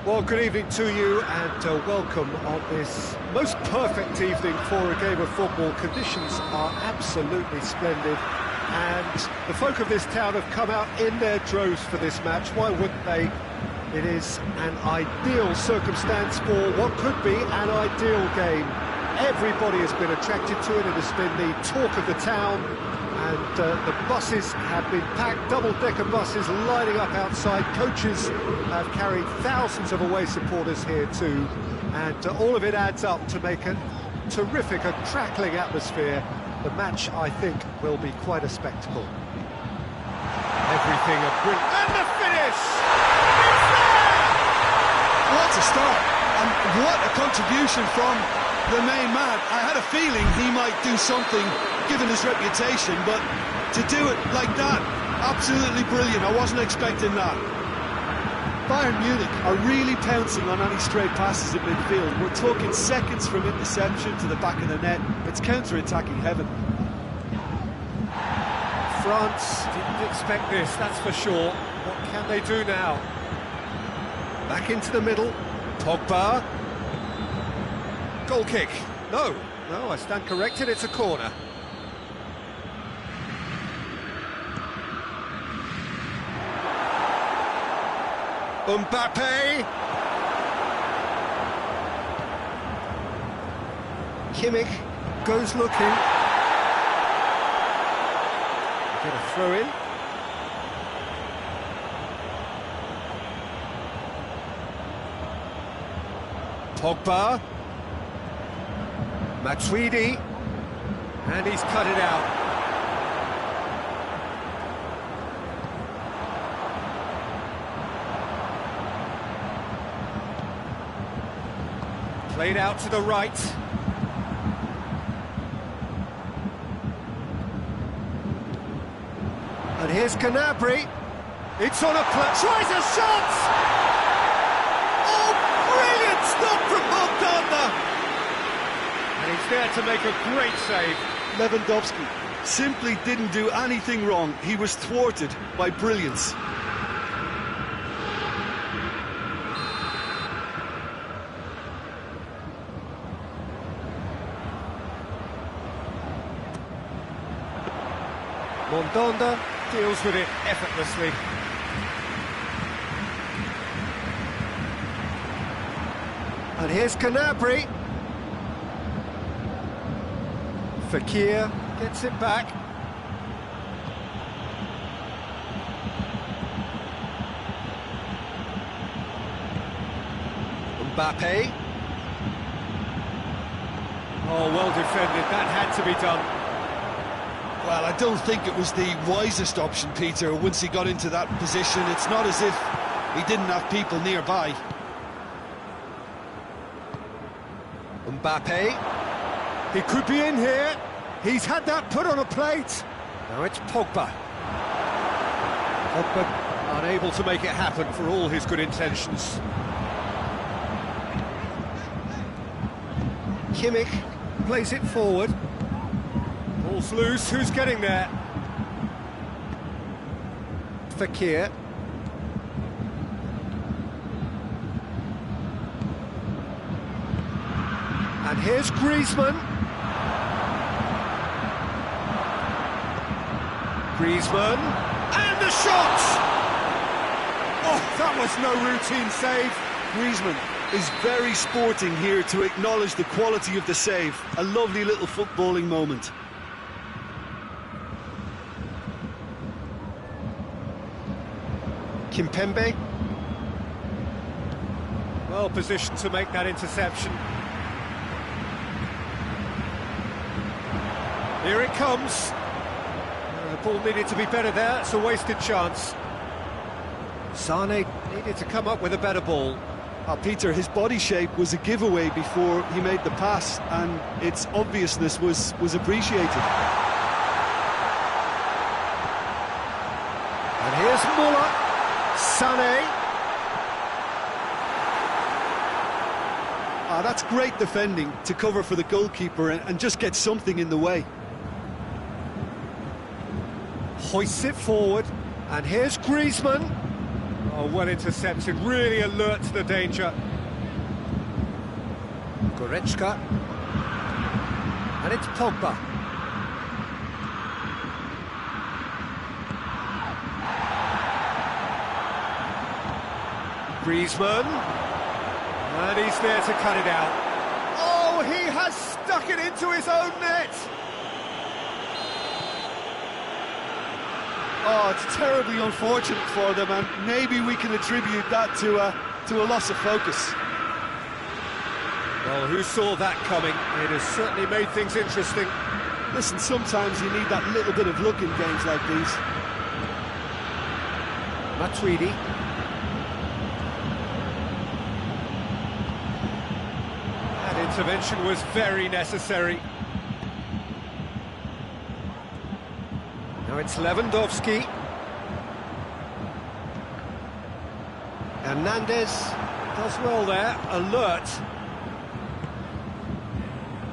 Well, good evening to you and welcome on this most perfect evening for a game of football. Conditions are absolutely splendid and the folk of this town have come out in their droves for this match. Why wouldn't they? It is an ideal circumstance for what could be an ideal game. Everybody has been attracted to it. It has been the talk of the town. And the buses have been packed, double-decker buses lining up outside. Coaches have carried thousands of away supporters here too. And all of it adds up to make a terrific, a crackling atmosphere. The match, I think, will be quite a spectacle. Everything a brilliant... And the finish! It's there! What a start! And what a contribution from the main man. I had a feeling he might do something, given his reputation, but to do it like that, absolutely brilliant. I wasn't expecting that. Bayern Munich are really pouncing on any stray passes at midfield. We're talking seconds from interception to the back of the net. It's counter-attacking heaven. France didn't expect this, that's for sure. What can they do now? Back into the middle. Pogba. Goal kick. No, I stand corrected, it's a corner. Mbappe. Kimmich goes looking. Get a throw in. Pogba. Matuidi. And he's cut it out. Played out to the right. And here's Gnabry. It's on a play. Tries a shot! Oh, brilliant stop from Montanda! And he's there to make a great save. Lewandowski simply didn't do anything wrong. He was thwarted by brilliance. Mondonda deals with it effortlessly. And here's Gnabry. Fekir gets it back. Mbappe. Oh, well defended, that had to be done. Well, I don't think it was the wisest option, Peter, once he got into that position. It's not as if he didn't have people nearby. Mbappe. He could be in here. He's had that put on a plate. Now it's Pogba. Pogba unable to make it happen for all his good intentions. Kimmich plays it forward. Ball's loose, who's getting there? Fekir. And here's Griezmann. Griezmann. And the shot! Oh, that was no routine save. Griezmann is very sporting here to acknowledge the quality of the save. A lovely little footballing moment. Kimpembe. Well positioned to make that interception. Here it comes. The ball needed to be better there, it's a wasted chance. Sane needed to come up with a better ball. Peter, his body shape was a giveaway before he made the pass, and its obviousness was appreciated. And here's Muller. Sané. That's great defending to cover for the goalkeeper and just get something in the way. Hoists it forward, and here's Griezmann. Oh, well intercepted, really alert to the danger. Goretzka. And it's Pogba. Griezmann. And he's there to cut it out. Oh, he has stuck it into his own net! Oh, it's terribly unfortunate for them, and maybe we can attribute that to a loss of focus. Well, who saw that coming? It has certainly made things interesting. Listen, sometimes you need that little bit of luck in games like these. Matuidi. That intervention was very necessary. Now it's Lewandowski. Hernandez does well there, alert.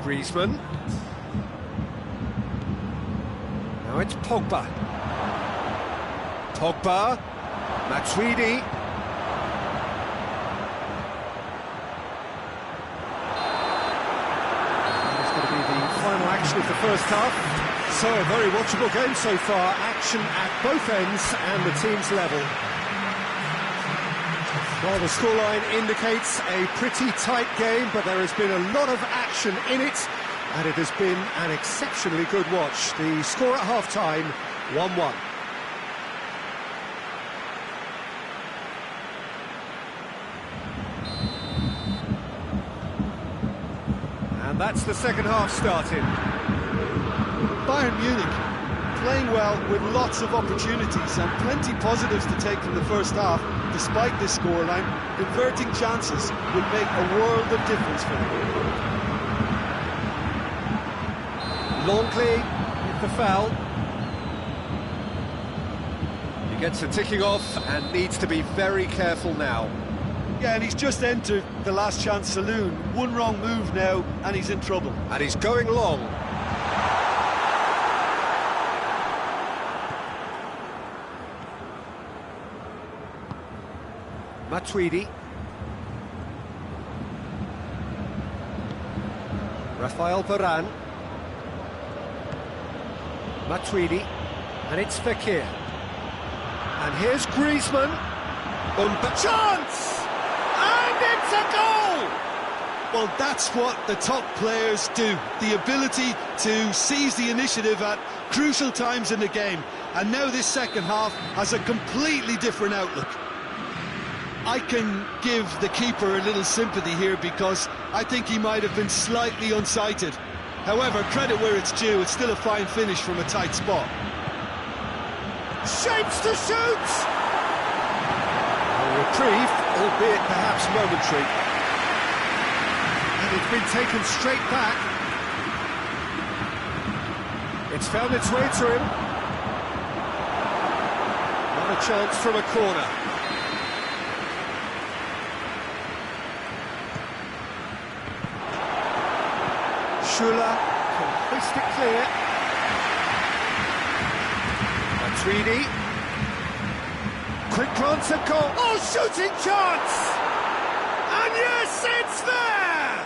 Griezmann. Now it's Pogba. Pogba. Matuidi. That is going to be the final action of the first half. So, a very watchable game so far. Action at both ends and the team's level. Well, the scoreline indicates a pretty tight game, but there has been a lot of action in it, and it has been an exceptionally good watch. The score at half-time, 1-1. And that's the second half starting. Bayern Munich playing well with lots of opportunities and plenty positives to take from the first half. Despite this scoreline, converting chances would make a world of difference for them. Longley with the foul. He gets a ticking off and needs to be very careful now. Yeah, and he's just entered the last chance saloon. One wrong move now and he's in trouble. And he's going long. Matuidi. Rafael Varane. Matuidi. And it's Fekir. And here's Griezmann. Chance! And it's a goal! Well, that's what the top players do. The ability to seize the initiative at crucial times in the game. And now this second half has a completely different outlook. I can give the keeper a little sympathy here because I think he might have been slightly unsighted. However, credit where it's due, it's still a fine finish from a tight spot. Shapes to shoot! A reprieve, albeit perhaps momentary. And it's been taken straight back. It's found its way to him. Another chance from a corner. Schuller can hoist it clear. Matuidi. Quick glance at goal. Oh, shooting chance! And yes, it's there!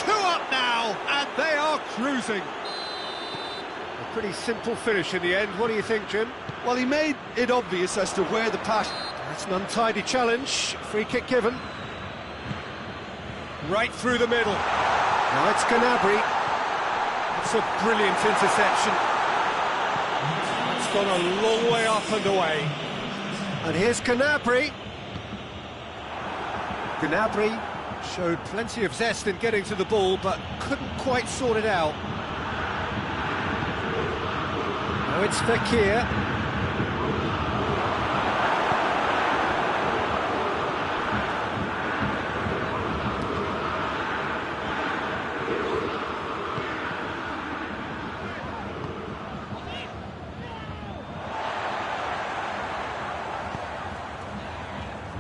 2 up now, and they are cruising. A pretty simple finish in the end. What do you think, Jim? Well, he made it obvious as to where the pass... That's an untidy challenge. Free kick given. Right through the middle. Now it's Gnabry. It's a brilliant interception. It's gone a long way up and away. And here's Gnabry. Gnabry showed plenty of zest in getting to the ball, but couldn't quite sort it out. Now it's Fekir.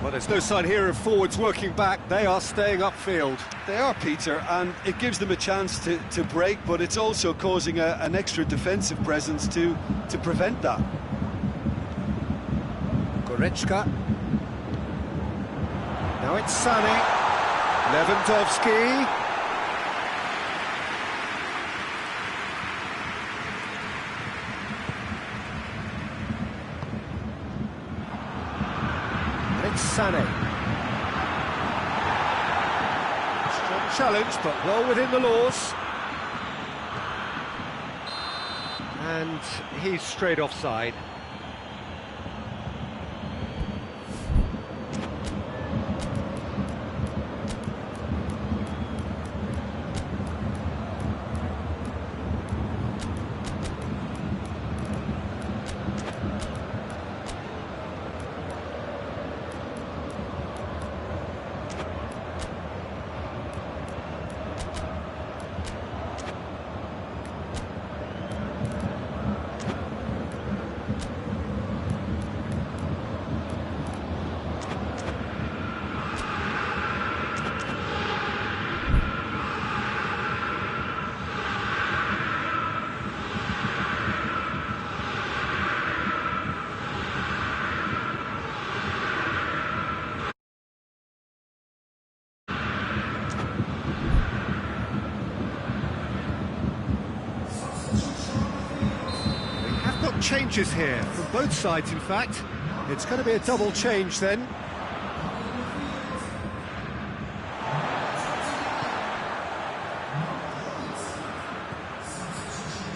Well, there's no sign here of forwards working back. They are staying upfield. They are, Peter, and it gives them a chance to break, but it's also causing an extra defensive presence to prevent that. Goretzka. Now it's Sané. Lewandowski. And it's Sané. Strong challenge, but well within the laws. And he's straight offside. Changes here from both sides, in fact. It's going to be a double change then.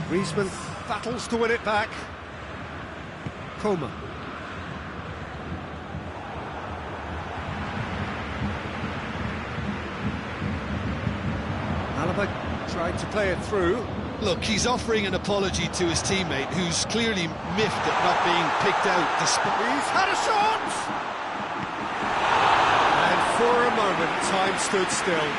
Griezmann battles to win it back. Coman. Alaba tried to play it through. Look, he's offering an apology to his teammate, who's clearly miffed at not being picked out. He's had a shot! And for a moment, time stood still.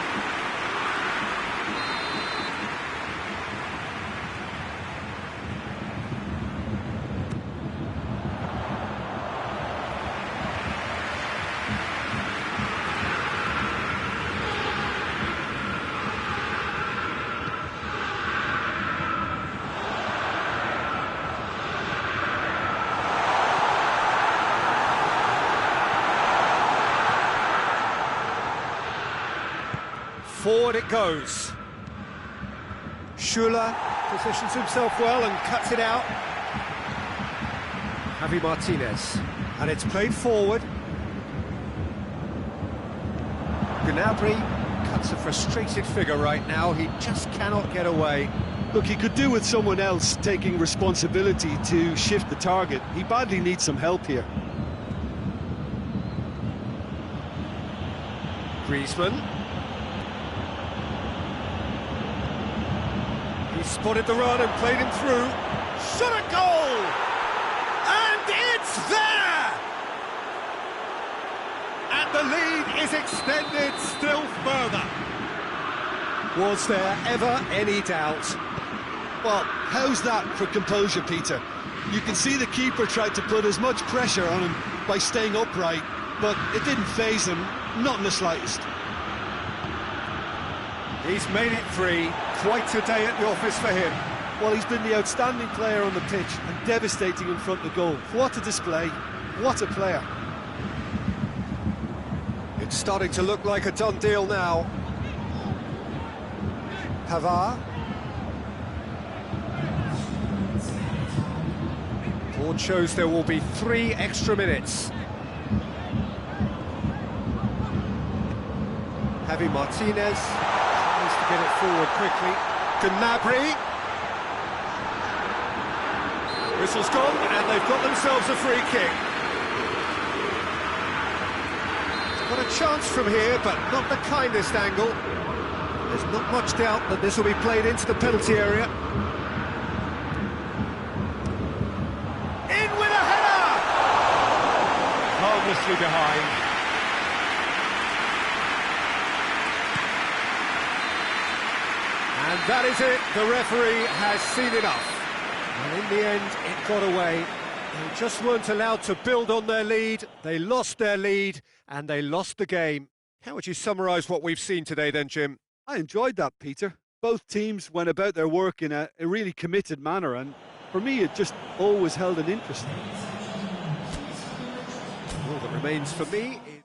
Forward it goes. Schuler positions himself well and cuts it out. Javi Martinez. And it's played forward. Gnabry cuts a frustrated figure right now. He just cannot get away. Look, he could do with someone else taking responsibility to shift the target. He badly needs some help here. Griezmann. He spotted the run and played him through. Shot a goal! And it's there! And the lead is extended still further. Was there ever any doubt? Well, how's that for composure, Peter? You can see the keeper tried to put as much pressure on him by staying upright, but it didn't faze him, not in the slightest. He's made it free. Quite a day at the office for him. Well, he's been the outstanding player on the pitch and devastating in front of goal. What a display. What a player. It's starting to look like a done deal now. Pavard. Board shows there will be 3 extra minutes. Javi Martinez tries to get it forward quickly. Gnabry. Whistle's gone, and they've got themselves a free kick. Got a chance from here, but not the kindest angle. There's not much doubt that this will be played into the penalty area. In with a header! Harmlessly behind. And that is it. The referee has seen enough. And in the end, it got away. They just weren't allowed to build on their lead. They lost their lead, and they lost the game. How would you summarise what we've seen today then, Jim? I enjoyed that, Peter. Both teams went about their work in a really committed manner, and for me, it just always held an interest. All that remains for me is...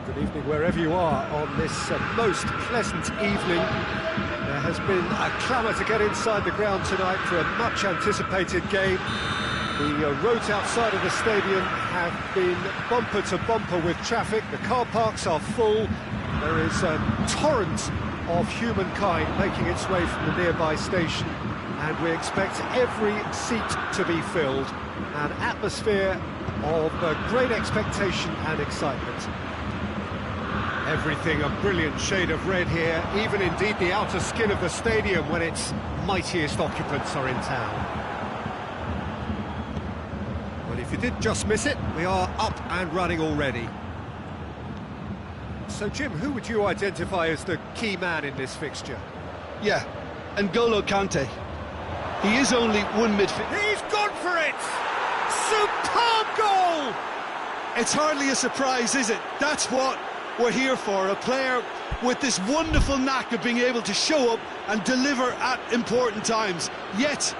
Good evening wherever you are on this most pleasant evening. There has been a clamour to get inside the ground tonight for a much anticipated game. The roads outside of the stadium have been bumper to bumper with traffic. The car parks are full. There is a torrent of humankind making its way from the nearby station, and we expect every seat to be filled. An atmosphere of great expectation and excitement. Everything a brilliant shade of red here, even indeed the outer skin of the stadium when its mightiest occupants are in town. Well, if you did just miss it, we are up and running already. So, Jim, who would you identify as the key man in this fixture? Yeah, N'Golo Kante. He is only one midfielder. He's gone for it! Superb goal! It's hardly a surprise, is it? That's what we're here for, a player with this wonderful knack of being able to show up and deliver at important times. Yet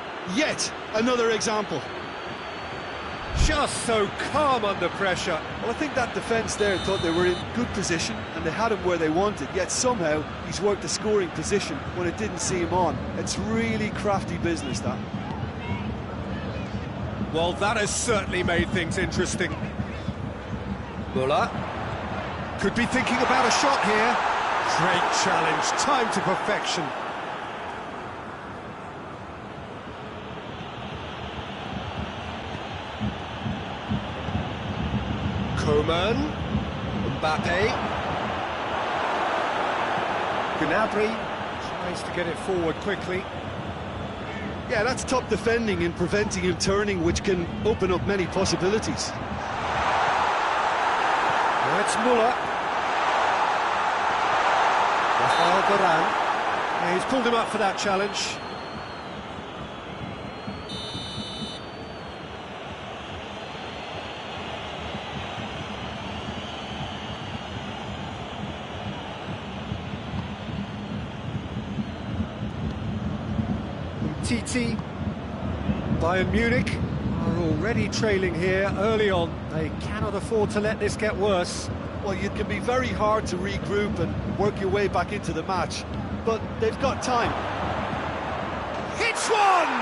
another example. Just so calm under pressure. Well, I think that defence there thought they were in good position and they had him where they wanted, yet somehow he's worked a scoring position when it didn't see him on. It's really crafty business, that. Well, that has certainly made things interesting. Muller could be thinking about a shot here. Great challenge, time to perfection. Coman, Mbappe, Gnabry tries to get it forward quickly. Yeah, that's top defending and preventing him turning, which can open up many possibilities. Now it's Muller. Rafael Varane. Yeah, he's pulled him up for that challenge. TT, Bayern Munich are already trailing here early on. They cannot afford to let this get worse. Well, it can be very hard to regroup and work your way back into the match, but they've got time. Hits one!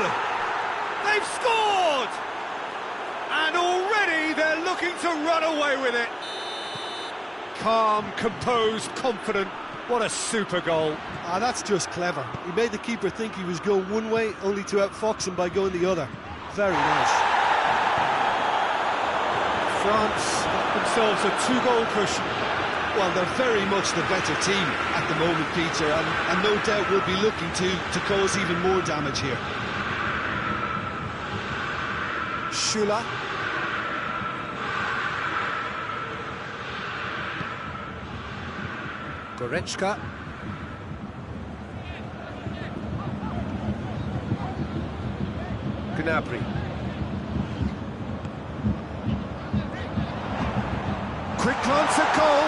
They've scored! And already they're looking to run away with it. Calm, composed, confident, What a super goal. Ah, that's just clever. He made the keeper think he was going one way, only to outfox him by going the other. Very nice. France got themselves a 2-goal cushion. Well, they're very much the better team at the moment, Peter, and no doubt will be looking to cause even more damage here. Schüller. Goretzka. Gnabry. Quick glance at goal.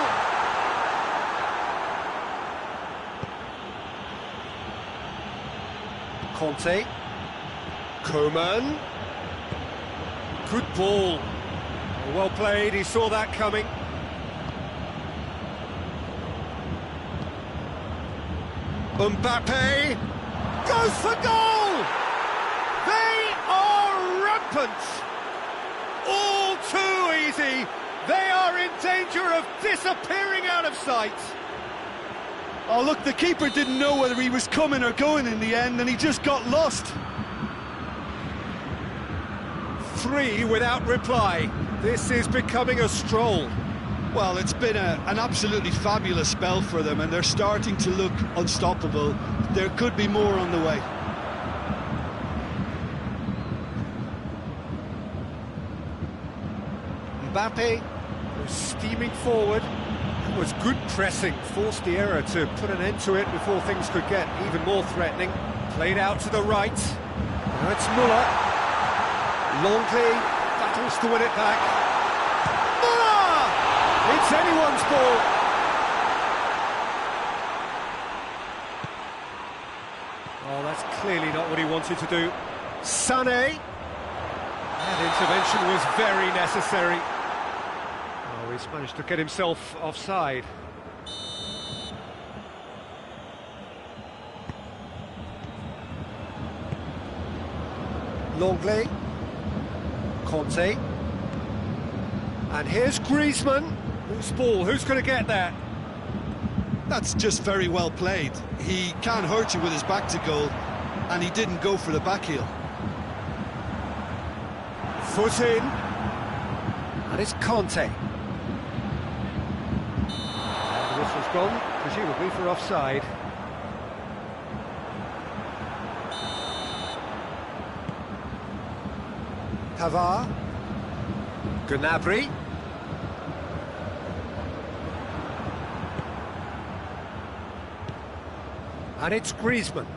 Conte. Coman. Good ball. Well played, he saw that coming. Mbappe goes for goal! They are rampant! All too easy! They are in danger of disappearing out of sight! Oh, look, the keeper didn't know whether he was coming or going in the end, and he just got lost. 3 without reply. This is becoming a stroll. Well, it's been an absolutely fabulous spell for them, and they're starting to look unstoppable. There could be more on the way. Mbappe was steaming forward. It was good pressing, forced the error to put an end to it before things could get even more threatening. Played out to the right. Now it's Müller. Longley battles to win it back. Müller! It's anyone's ball. Oh, that's clearly not what he wanted to do. Sané. That intervention was very necessary. Oh, he's managed to get himself offside. Longley. Conte. And here's Griezmann. Loose ball, who's going to get that? That's just very well played. He can't hurt you with his back to goal, and he didn't go for the back heel. Foot in. And it's Conte. And the whistle's gone, presumably for offside. Pavard. Gnabry. And it's Griezmann.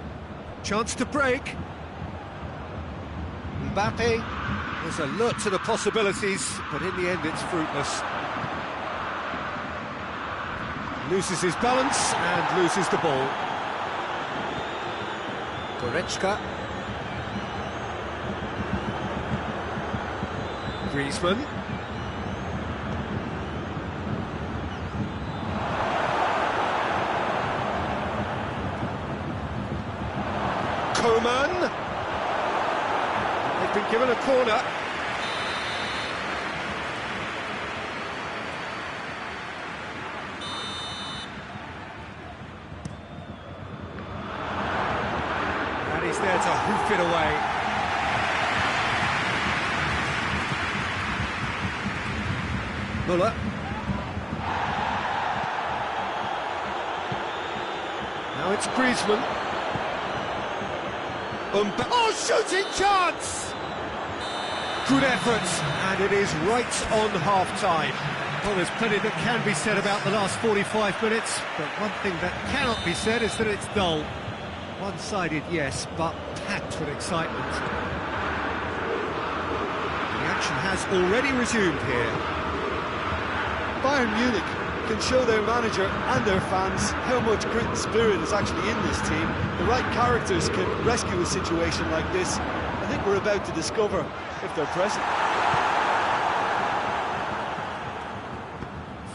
Chance to break. Mbappe was alert to the possibilities, but in the end it's fruitless. Loses his balance and loses the ball. Goretzka. Griezmann. Coman. They've been given a corner. And he's there to hoof it away. Müller. Now it's Griezmann. Oh, shooting chance! Good effort, and it is right on half-time. Well, there's plenty that can be said about the last 45 minutes, but one thing that cannot be said is that it's dull. One-sided, yes, but packed with excitement. The action has already resumed here. Bayern Munich can show their manager and their fans how much grit and spirit is actually in this team. The right characters can rescue a situation like this. I think we're about to discover if they're present.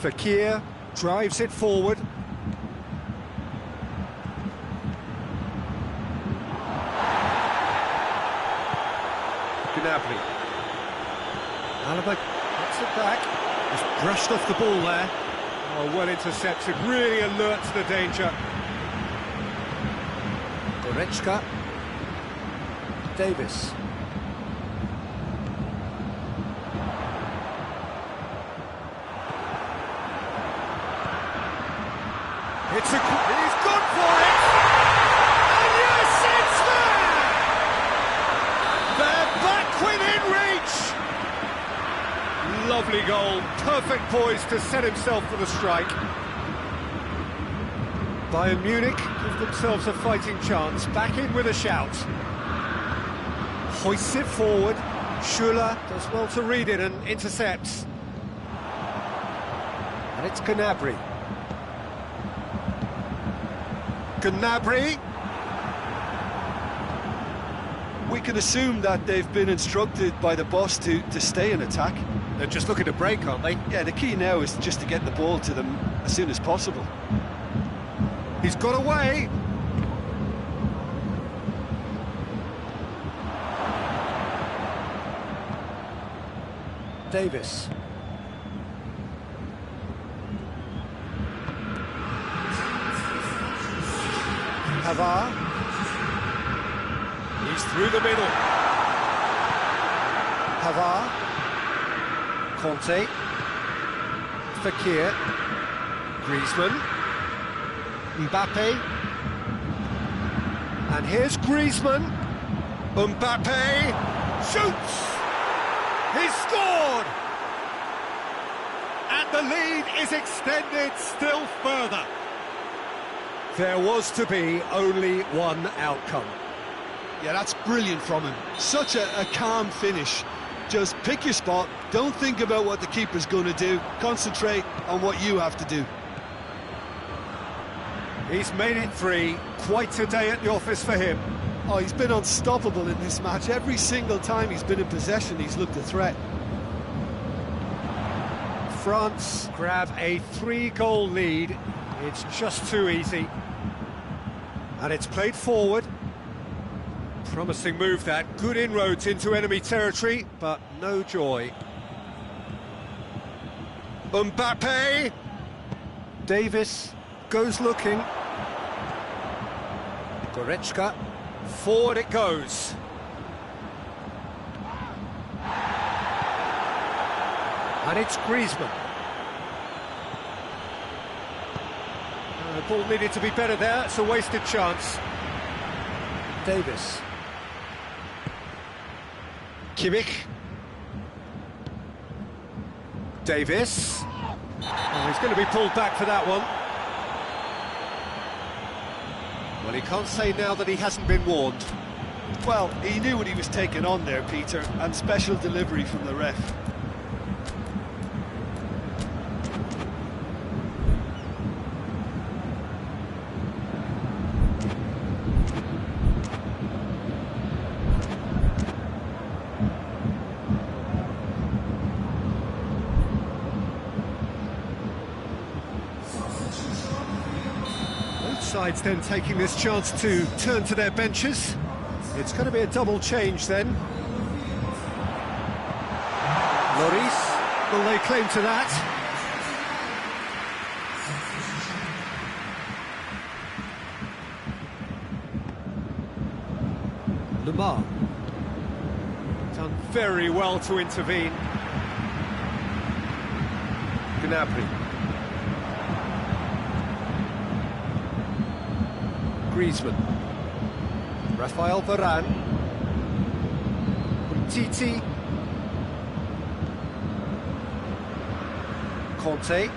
Fekir drives it forward. Gnabry. Alaba gets it back. Just brushed off the ball there. Oh, well intercepted, really alert to the danger. Goretzka. Davis. He's gone for it! And yes, it's there! They're back within reach! Lovely goal, perfect poise to set himself for the strike. Bayern Munich give themselves a fighting chance, back in with a shout. Hoists it forward, Schuller does well to read it and intercepts. And it's Gnabry. Gnabry. We can assume that they've been instructed by the boss to stay in attack. They're just looking to break, aren't they? Yeah, the key now is just to get the ball to them as soon as possible. He's got away. Davis. Pavard. He's through the middle. Pavard. Conte. Fekir. Griezmann. Mbappe. And here's Griezmann. Mbappe shoots. He's scored. And the lead is extended still further. There was to be only one outcome. Yeah, that's brilliant from him. Such a calm finish. Just pick your spot, don't think about what the keeper's going to do, concentrate on what you have to do. He's made it 3, quite a day at the office for him. Oh, he's been unstoppable in this match. Every single time he's been in possession, he's looked a threat. France grab a 3-goal lead. It's just too easy. And it's played forward. Promising move that, good inroads into enemy territory, but no joy. Mbappe! Davis goes looking. Goretzka, forward it goes. And it's Griezmann. The ball needed to be better there, it's a wasted chance. Davis. Kimmich. Davis. Oh, he's going to be pulled back for that one. Well, he can't say now that he hasn't been warned. Well, he knew what he was taking on there, Peter, and special delivery from the ref. Sides then taking this chance to turn to their benches. It's going to be a double change then. Lloris will lay claim to that. Lamar. Done very well to intervene. Gnabry. Griezmann, Raphael Varane, Titi, Conte,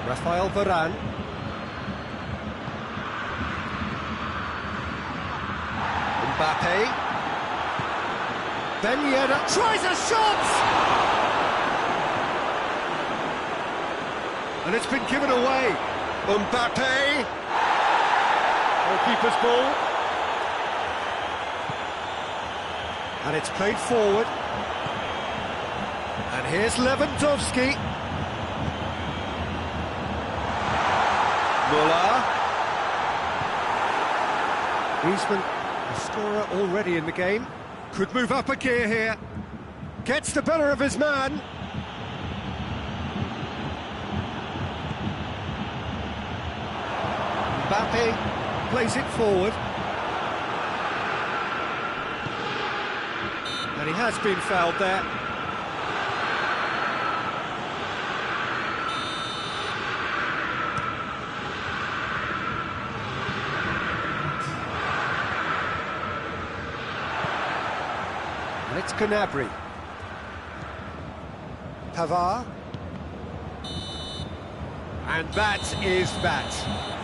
Raphael Varane, Mbappe, Ben Yedder tries a shot! And it's been given away. Mbappe. Goalkeeper's ball. And it's played forward. And here's Lewandowski. Müller. Griezmann The scorer already in the game. Could move up a gear here. Gets the better of his man. Mbappe plays it forward. And he has been fouled there. And it's Gnabry. Pavard. And that is that.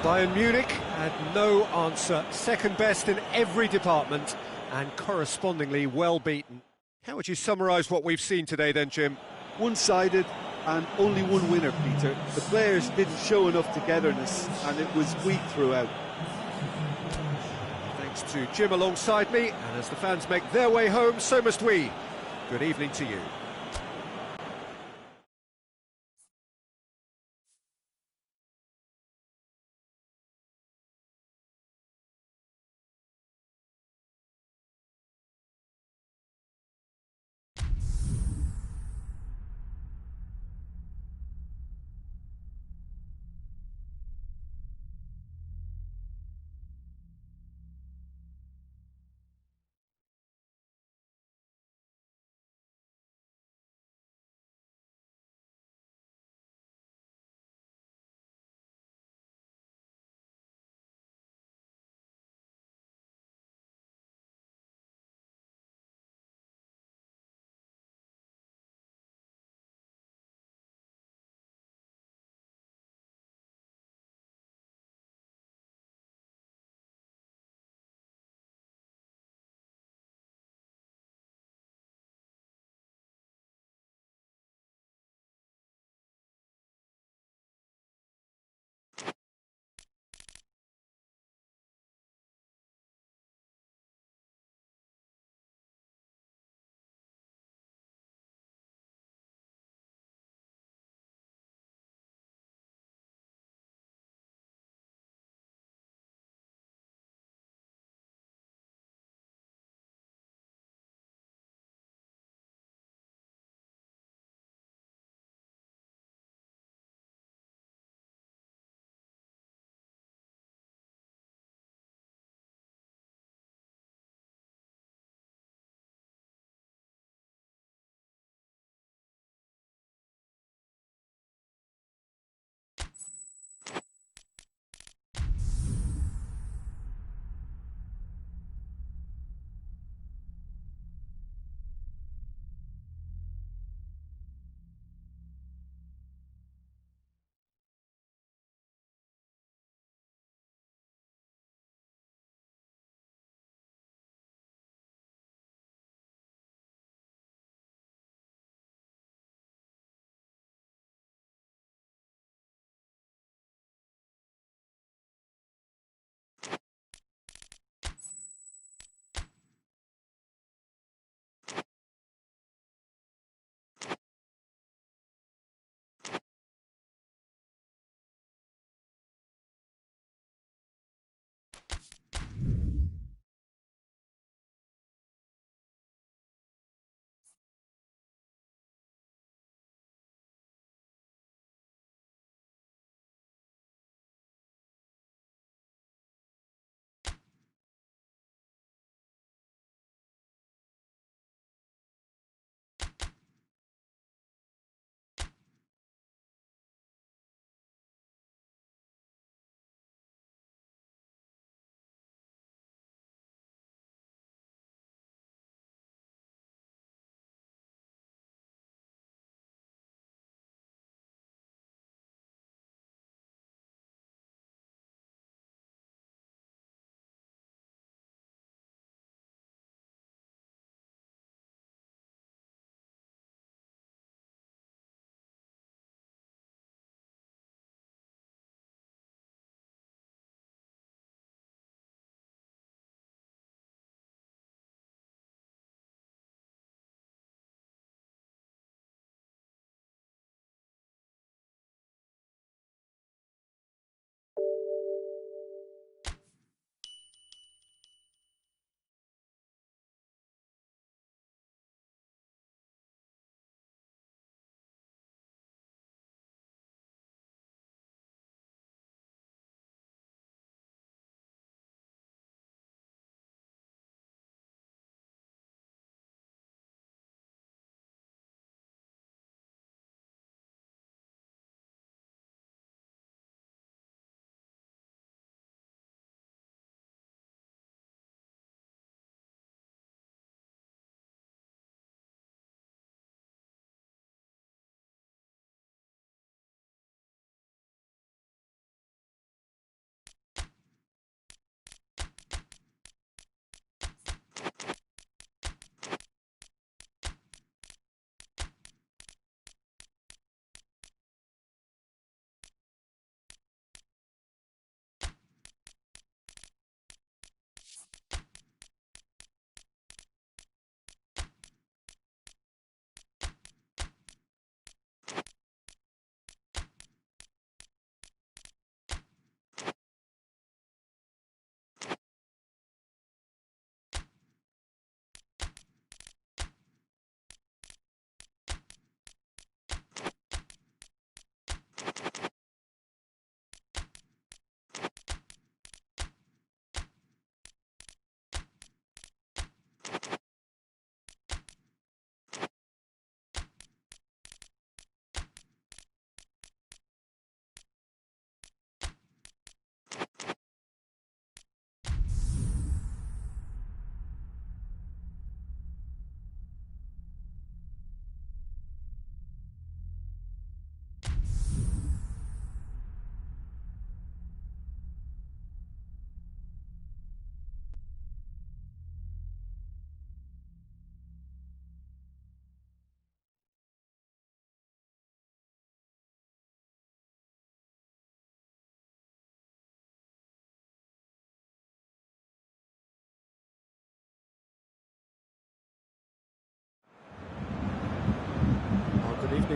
Bayern Munich had no answer. Second best in every department and correspondingly well beaten. How would you summarise what we've seen today then, Jim? One-sided and only one winner, Peter. The players didn't show enough togetherness and it was weak throughout. Thanks to Jim alongside me, and as the fans make their way home, so must we. Good evening to you.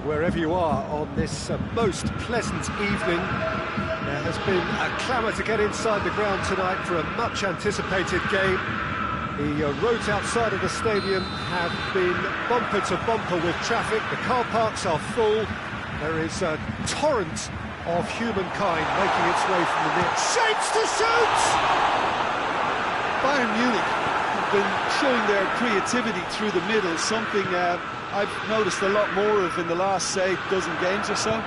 morning, wherever you are on this most pleasant evening. There has been a clamour to get inside the ground tonight for a much-anticipated game. The roads outside of the stadium have been bumper to bumper with traffic. The car parks are full. There is a torrent of humankind making its way from the net. Shapes to shoot! Bayern Munich have been showing their creativity through the middle, something I've noticed a lot more of in the last, say, dozen games or so. And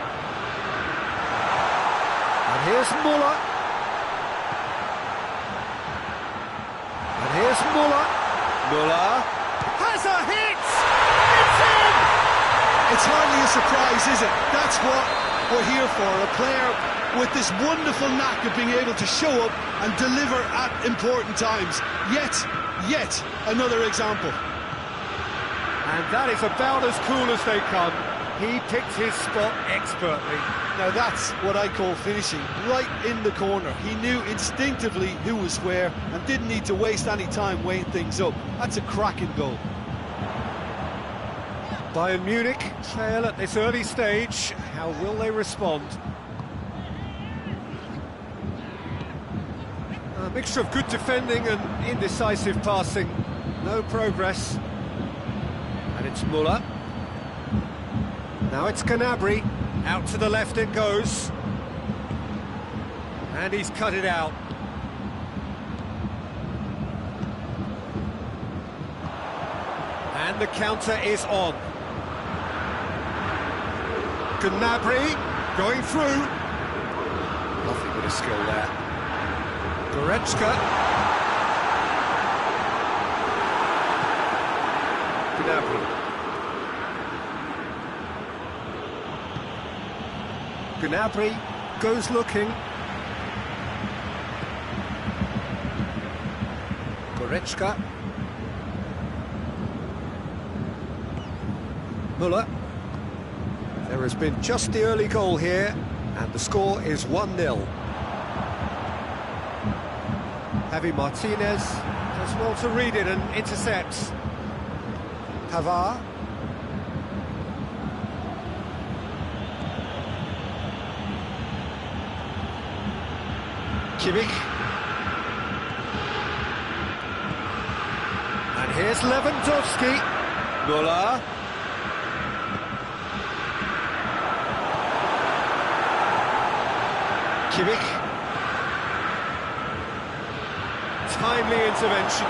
here's Muller. And here's Muller. Muller has a hit! It's in! It's hardly a surprise, is it? That's what we're here for, a player with this wonderful knack of being able to show up and deliver at important times. Yet another example. And that is about as cool as they come. He picked his spot expertly. Now that's what I call finishing, right in the corner. He knew instinctively who was where and didn't need to waste any time weighing things up. That's a cracking goal. Bayern Munich trail at this early stage. How will they respond? A mixture of good defending and indecisive passing. No progress. And it's Muller. Now it's Gnabry. Out to the left it goes. And he's cut it out. And the counter is on. Gnabry going through. Nothing but a skill there. Goretzka. Gnabry. Gnabry goes looking. Goretzka. Muller. There has been just the early goal here, and the score is 1-0. Javi Martinez does well to read it and intercepts. Pavard. Kimmich. And here's Lewandowski. Muller. Kimmich. Timely intervention.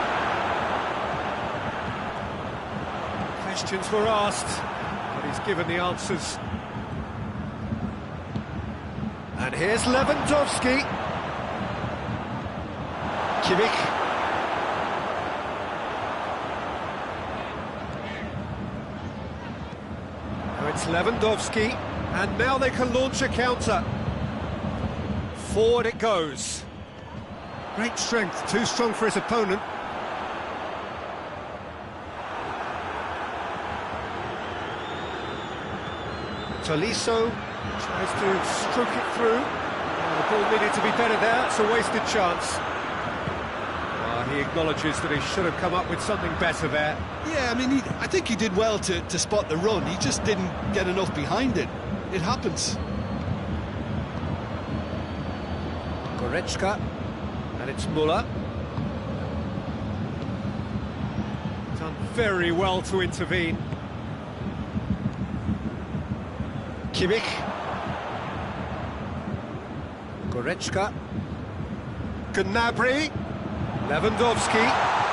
Questions were asked, but he's given the answers. And here's Lewandowski. Kimmich. Now it's Lewandowski, and now they can launch a counter. Forward it goes. Great strength, too strong for his opponent. Tolisso tries to stroke it through. The ball needed to be better there, it's a wasted chance. He acknowledges that he should have come up with something better there. Yeah, I mean, I think he did well to spot the run. He just didn't get enough behind it. It happens. Goretzka, and it's Muller. Done very well to intervene. Kimmich. Goretzka. Gnabry. Lewandowski.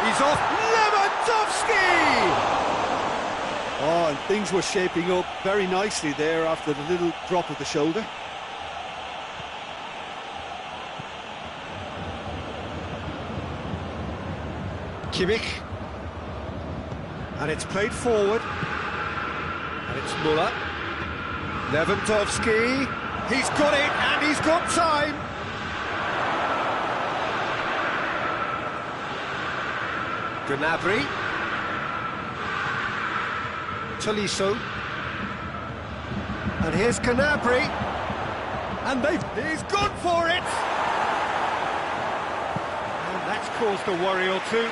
He's off. Lewandowski! Oh, and things were shaping up very nicely there after the little drop of the shoulder. Kimmich. And it's played forward. And it's Muller. Lewandowski. He's got it, and he's got time. Gnabry. Tolisso. And here's Gnabry. And he's gone for it. And that's caused a worry or two.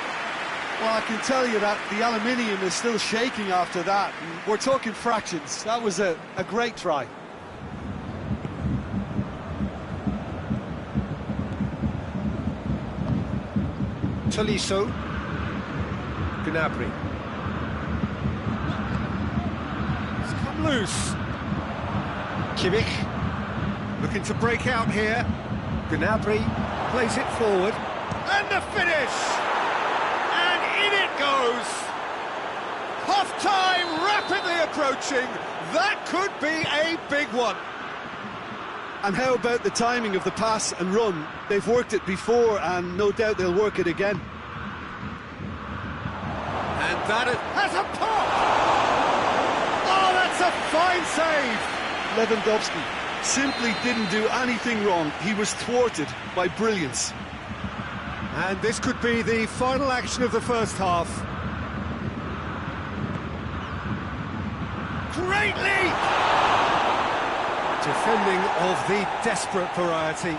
Well, I can tell you that the aluminium is still shaking after that. And we're talking fractions. That was a great try. Tolisso. Gnabry. It's come loose. Kimmich. Looking to break out here. Gnabry plays it forward. And the finish! And in it goes! Half-time rapidly approaching. That could be a big one. And how about the timing of the pass and run? They've worked it before, and no doubt they'll work it again. And that has a pop! Oh, that's a fine save! Lewandowski simply didn't do anything wrong. He was thwarted by brilliance. And this could be the final action of the first half. Great leap! Defending of the desperate variety.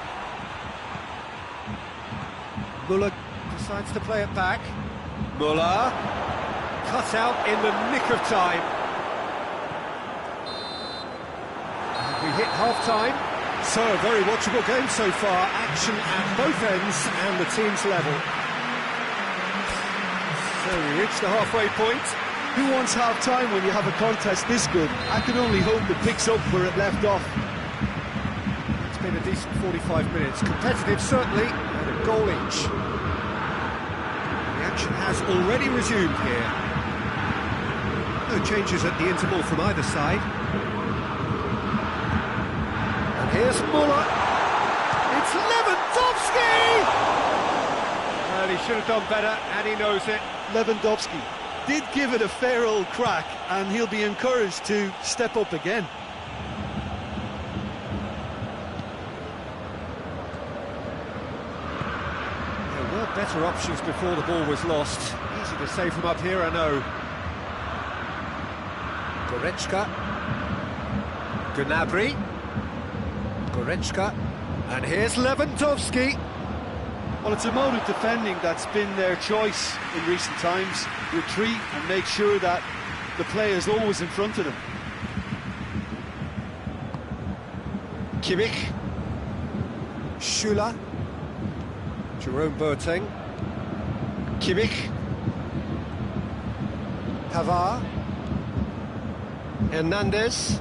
Muller decides to play it back. Muller cut out in the nick of time. And we hit half-time. So, a very watchable game so far. Action at both ends and the team's level. So we reach the halfway point. Who wants half-time when you have a contest this good? I can only hope it picks up where it left off. It's been a decent 45 minutes. Competitive, certainly, and a goal each. The action has already resumed here. No changes at the interval from either side. And here's Muller. It's Lewandowski! Well, he should have done better, and he knows it. Lewandowski did give it a fair old crack, and he'll be encouraged to step up again. There were better options before the ball was lost. Easy to save from up here, I know. Goretzka. Gnabry. Goretzka. And here's Lewandowski. Well, it's a mode of defending that's been their choice in recent times. Retreat and make sure that the play is always in front of them. Kimmich. Schüller. Jerome Boateng. Kimmich. Pavard. Hernandez.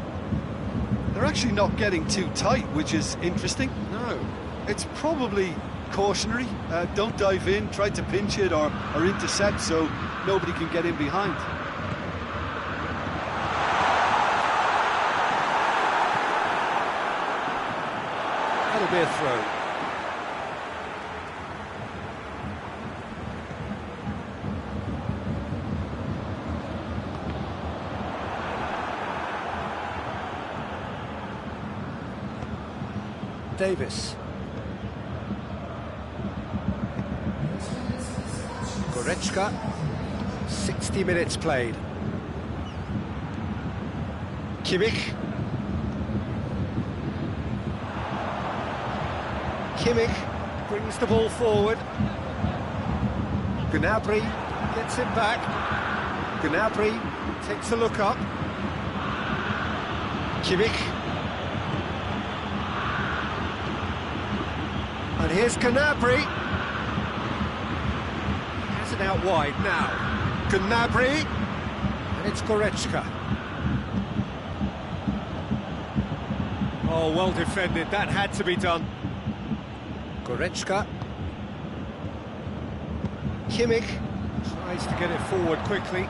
They're actually not getting too tight, which is interesting. No. It's probably cautionary. Don't dive in, try to pinch it or intercept so nobody can get in behind. That'll be a throw. Davis. Goretzka. 60 minutes played. Kimmich. Kimmich brings the ball forward. Gnabry gets it back. Gnabry takes a look up. Kimmich. And here's Gnabry. Has it out wide now. Gnabry. And it's Goretzka. Oh, well defended. That had to be done. Goretzka. Kimmich tries to get it forward quickly.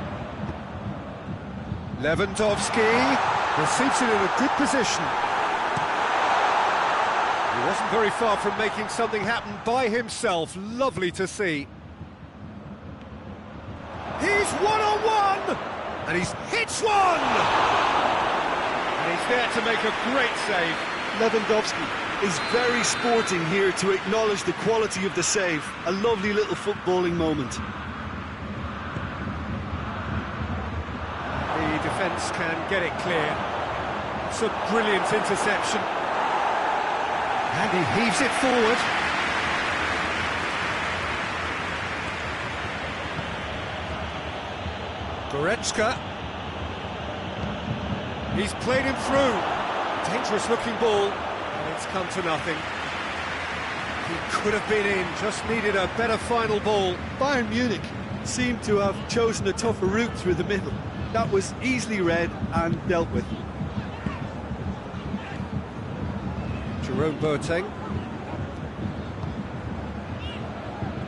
Lewandowski receives it in a good position. He wasn't very far from making something happen by himself. Lovely to see. He's one-on-one! And he's hits one! And he's there to make a great save. Lewandowski is very sporting here to acknowledge the quality of the save. A lovely little footballing moment. The defence can get it clear. It's a brilliant interception. And he heaves it forward. Goretzka. He's played him through. Dangerous looking ball, and it's come to nothing. He could have been in, just needed a better final ball. Bayern Munich seemed to have chosen a tougher route through the middle. That was easily read and dealt with. Jerome Boateng.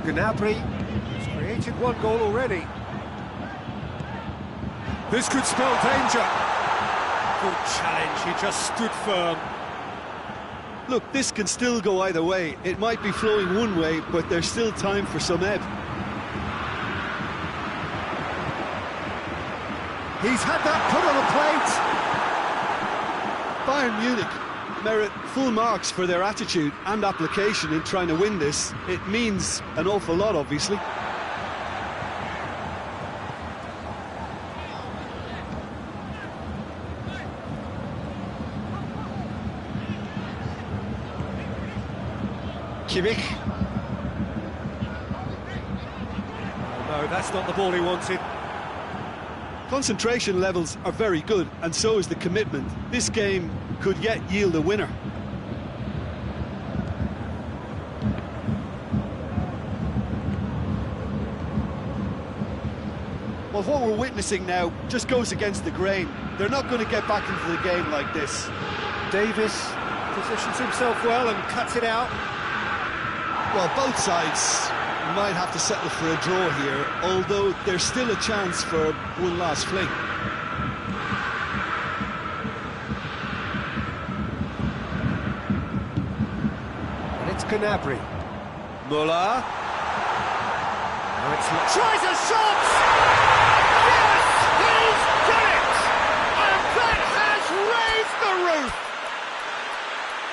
Gnabry has created one goal already. This could spell danger. Good challenge, he just stood firm. Look, this can still go either way. It might be flowing one way, but there's still time for some ebb. He's had that put on a plate. Bayern Munich merit full marks for their attitude and application in trying to win this. It means an awful lot, obviously. Kimmich. No, that's not the ball he wanted. Concentration levels are very good, and so is the commitment. This game could yet yield a winner. Well, what we're witnessing now just goes against the grain. They're not going to get back into the game like this. Davis positions himself well and cuts it out. Well, both sides might have to settle for a draw here, although there's still a chance for one last fling. And it's Gnabry. Muller. Now it's... Tries a shot! Yes! He's done it! And that has raised the roof!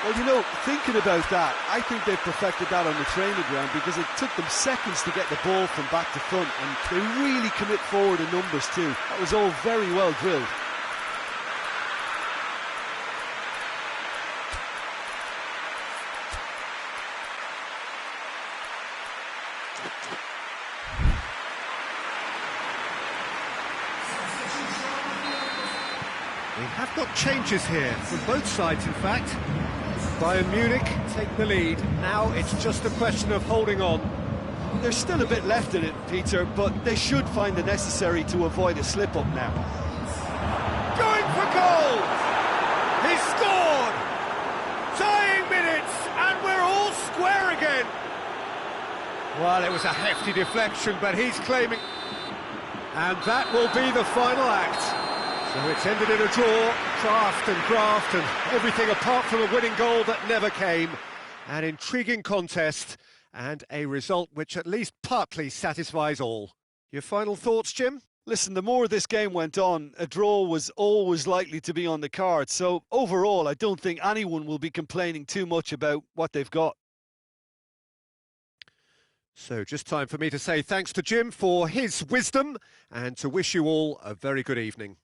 Well, you know, thinking about that, I think they've perfected that on the training ground because it took them seconds to get the ball from back to front, and they really commit forward in numbers too. That was all very well drilled. We have got changes here from both sides, in fact. Bayern Munich take the lead. Now it's just a question of holding on. There's still a bit left in it, Peter, but they should find the necessary to avoid a slip-up now. Going for goal! He scored! Tying minutes, and we're all square again. Well, it was a hefty deflection, but he's claiming... And that will be the final act. So it's ended in a draw, craft and graft and everything apart from a winning goal that never came. An intriguing contest and a result which at least partly satisfies all. Your final thoughts, Jim? Listen, the more this game went on, a draw was always likely to be on the cards. So overall, I don't think anyone will be complaining too much about what they've got. So just time for me to say thanks to Jim for his wisdom and to wish you all a very good evening.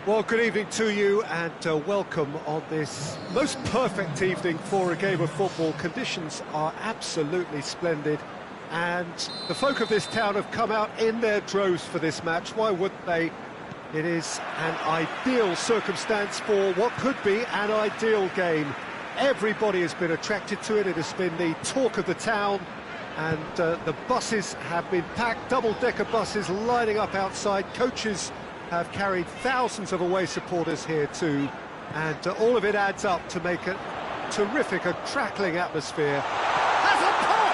Well, good evening to you and welcome on this most perfect evening for a game of football. Conditions are absolutely splendid and the folk of this town have come out in their droves for this match. Why wouldn't they? It is an ideal circumstance for what could be an ideal game. Everybody has been attracted to it. It has been the talk of the town and the buses have been packed, double-decker buses lining up outside. Coaches have carried thousands of away supporters here too, and all of it adds up to make a terrific, a crackling atmosphere. Has a pop!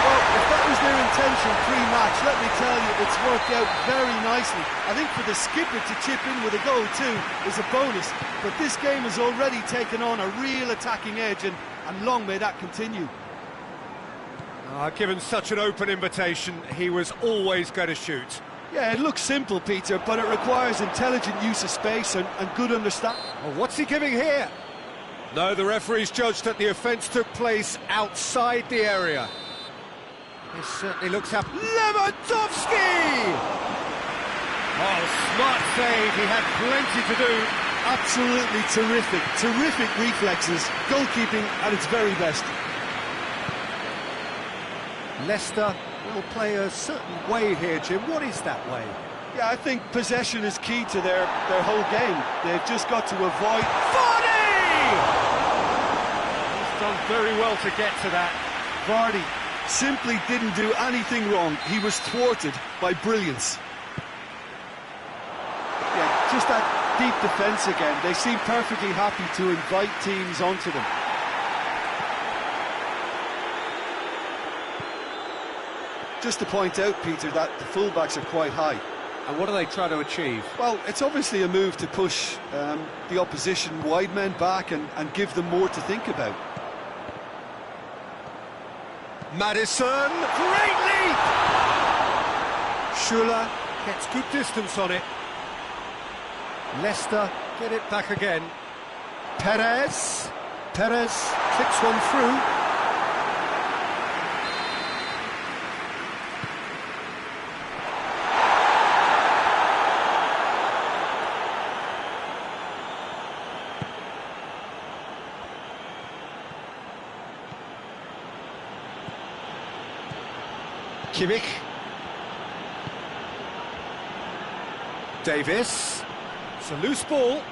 Well, if that was their intention pre-match, let me tell you, it's worked out very nicely. I think for the skipper to chip in with a goal too is a bonus, but this game has already taken on a real attacking edge, and long may that continue. Given such an open invitation, he was always going to shoot. Yeah, it looks simple, Peter, but it requires intelligent use of space and good understanding. Well, what's he giving here? No, the referee's judged that the offence took place outside the area. This certainly looks up. Lewandowski! Oh, smart save, he had plenty to do. Absolutely terrific reflexes, goalkeeping at its very best. Leicester will play a certain way here, Jim. What is that way? Yeah, I think possession is key to their whole game. They've just got to avoid... Vardy! He's done very well to get to that. Vardy simply didn't do anything wrong. He was thwarted by brilliance. Yeah, just that deep defence again. They seem perfectly happy to invite teams onto them. Just to point out, Peter, that the fullbacks are quite high. And what are they trying to achieve? Well, it's obviously a move to push the opposition wide men back and give them more to think about. Maddison, great leap! Schuller gets good distance on it. Leicester get it back again. Perez clicks one through. Kimmich. Davis. It's a loose ball.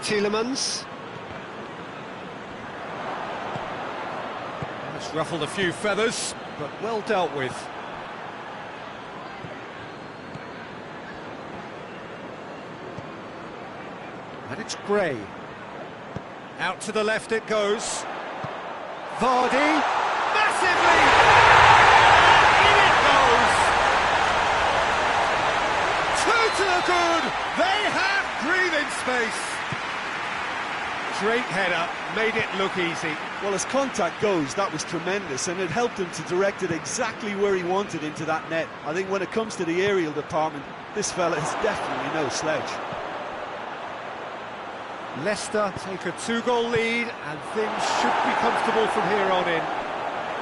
Tielemans. It's ruffled a few feathers, but well dealt with. And it's Gray. Out to the left it goes. Vardy, massively! In it goes! Two to the good! They have breathing space! Great header, made it look easy. Well, as contact goes, that was tremendous, and it helped him to direct it exactly where he wanted into that net. I think when it comes to the aerial department, this fella is definitely no slouch. Leicester take a 2-goal lead and things should be comfortable from here on in.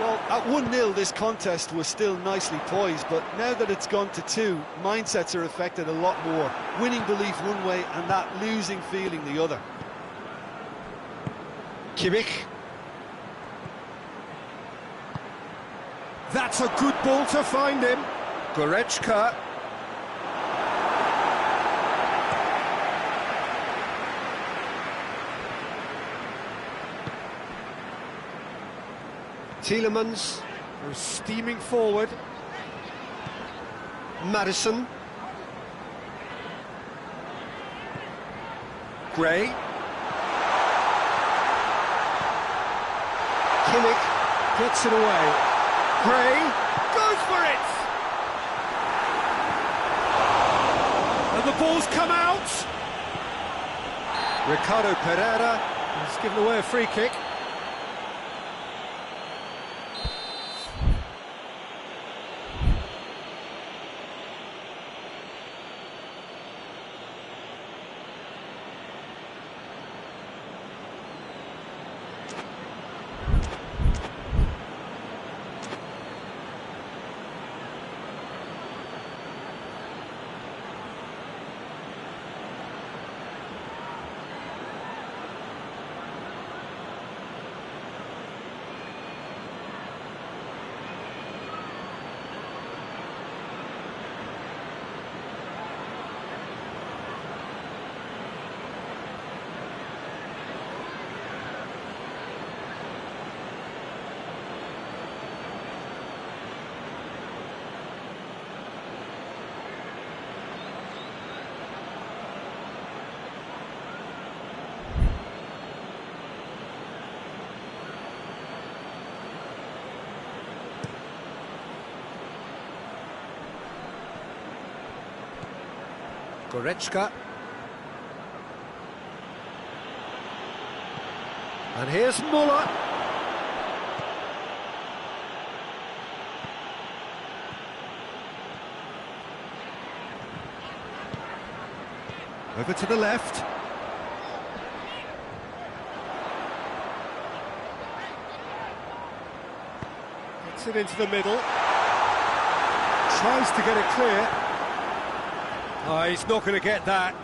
Well, at 1-0 this contest was still nicely poised, but now that it's gone to 2, mindsets are affected a lot more. Winning belief one way and that losing feeling the other. Kimmich. That's a good ball to find him. Goretzka. Tielemans goes steaming forward. Maddison. Gray. Kimmich gets it away. Gray goes for it! And the ball's come out! Ricardo Pereira has given away a free kick. Goretzka. And here's Muller. Over to the left. Gets it into the middle. Tries to get it clear. Oh, he's not going to get that.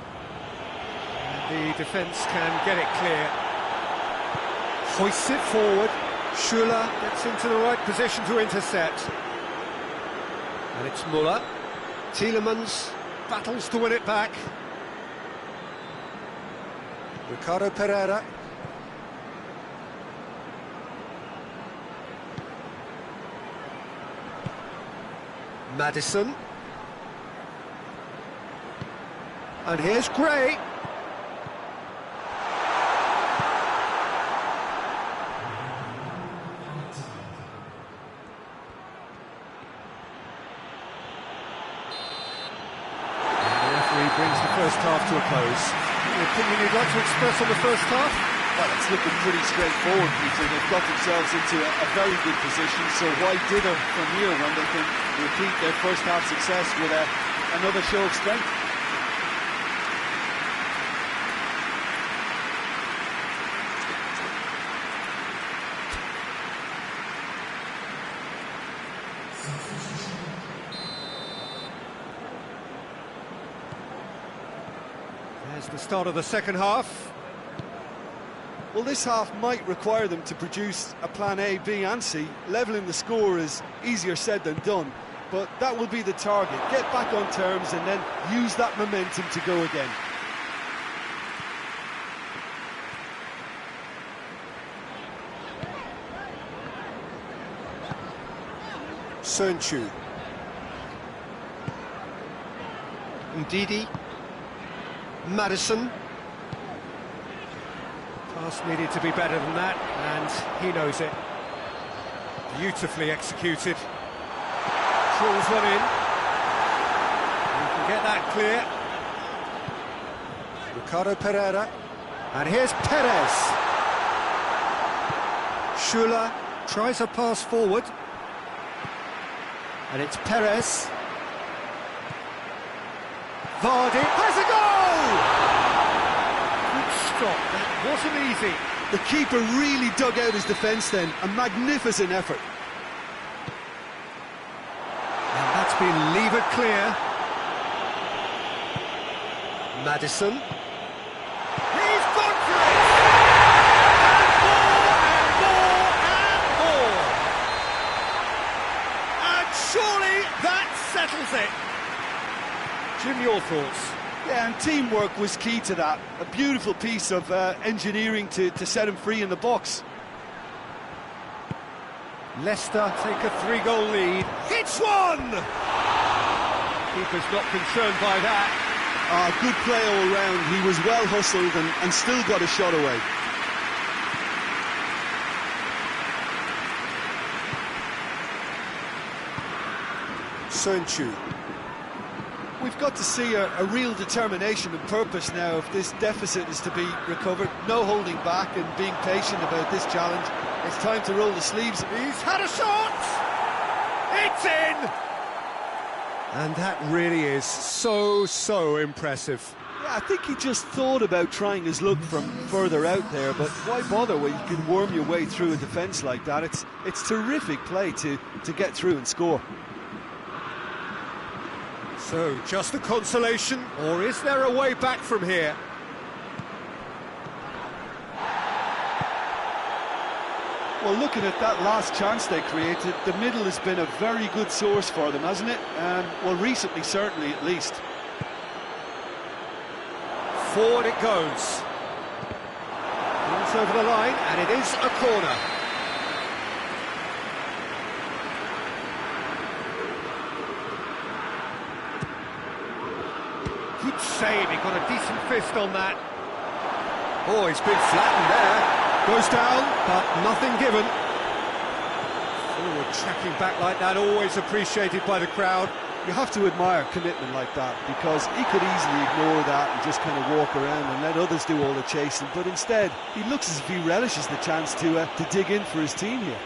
The defence can get it clear. Hoists it forward. Schuller gets into the right position to intercept. And it's Muller. Tielemans battles to win it back. Ricardo Pereira. Maddison. And here's Gray. Brings the first half to a close. Any opinion you'd like to express on the first half? Well, it's looking pretty straightforward, Peter. They've got themselves into a very good position, so why dither from here when they can repeat their first half success with another show of strength? There's the start of the second half. Well, this half might require them to produce a plan A, B and C. Levelling the score is easier said than done, but that will be the target. Get back on terms and then use that momentum to go again. Chương. Ndidi. Maddison. Pass needed to be better than that, and he knows it. Beautifully executed. Trawls one in. You can get that clear. Ricardo Pereira. And here's Perez. Schuller tries a pass forward. And it's Perez. Vardy has a goal! Good stop, that wasn't easy. The keeper really dug out his defence then, a magnificent effort. And that's been levered clear. Maddison. He's gone for it! And more, and more, and more! And surely that settles it. Jim, your thoughts? Yeah, and teamwork was key to that. A beautiful piece of engineering to set him free in the box. Leicester take a 3-goal lead. Hits one! Keeper's not concerned by that. Good play all round. He was well hustled and still got a shot away. Chương. We've got to see a real determination and purpose now if this deficit is to be recovered. No holding back and being patient about this challenge. It's time to roll the sleeves. He's had a shot! It's in! And that really is so impressive. Yeah, I think he just thought about trying his luck from further out there, but why bother when you can worm your way through a defence like that? It's terrific play to get through and score. So, just a consolation, or is there a way back from here? Well, looking at that last chance they created, the middle has been a very good source for them, hasn't it? Well, recently, certainly, at least. Forward it goes. It's over the line, and it is a corner. Good save, he got a decent fist on that. Oh, he's been flattened there. Goes down, but nothing given. Forward tracking back like that, always appreciated by the crowd. You have to admire commitment like that, because he could easily ignore that and just kind of walk around and let others do all the chasing, but instead he looks as if he relishes the chance to dig in for his team here.